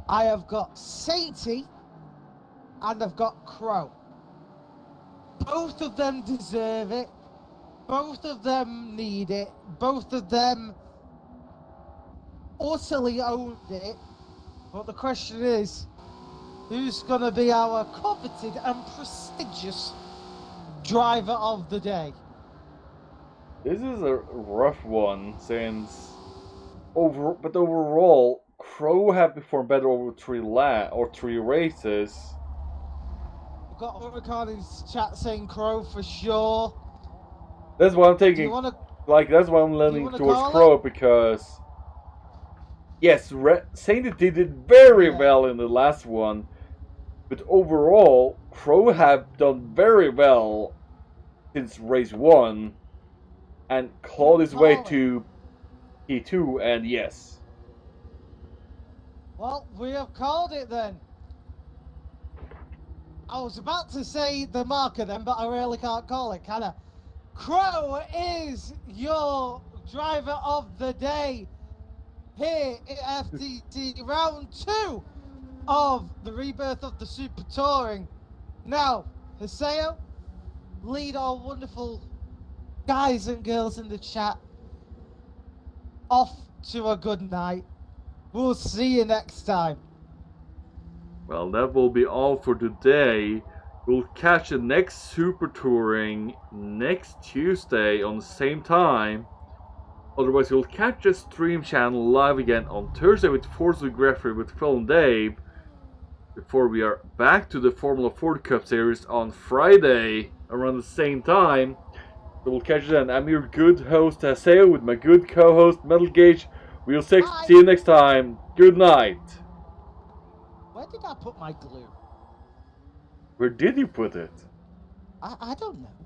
B: I have got Sadie and I've got Crow. Both of them deserve it. Both of them need it. Both of them utterly owned it. But the question is, who's going to be our coveted and prestigious driver of the day?
A: This is a rough one since overall, Crow have performed better over 3 races.
B: We've got Hurricane in chat saying Crow for sure.
A: That's why I'm taking. That's why I'm leaning towards Crow because. Yes, Sadie did it very well in the last one, but overall, Crow have done very well since race 1 and clawed his way to P2, and yes.
B: Well, we have called it then. I was about to say the marker then, but I really can't call it, can I? Crow is your driver of the day here at FTC round 2 of the Rebirth of the Super Touring. Now, Haseo, lead our wonderful guys and girls in the chat off to a good night. We'll see you next time.
A: Well, that will be all for today. We'll catch the next Super Touring next Tuesday on the same time. Otherwise, you'll catch the stream channel live again on Thursday with Forza Geoffrey with Phil and Dave. Before we are back to the Formula Ford Cup Series on Friday around the same time. So we'll catch you then. I'm your good host Haseo with my good co-host Metal Gage. We'll see you next time. Good night.
B: Where did I put my glue?
A: Where did you put it?
B: I don't know.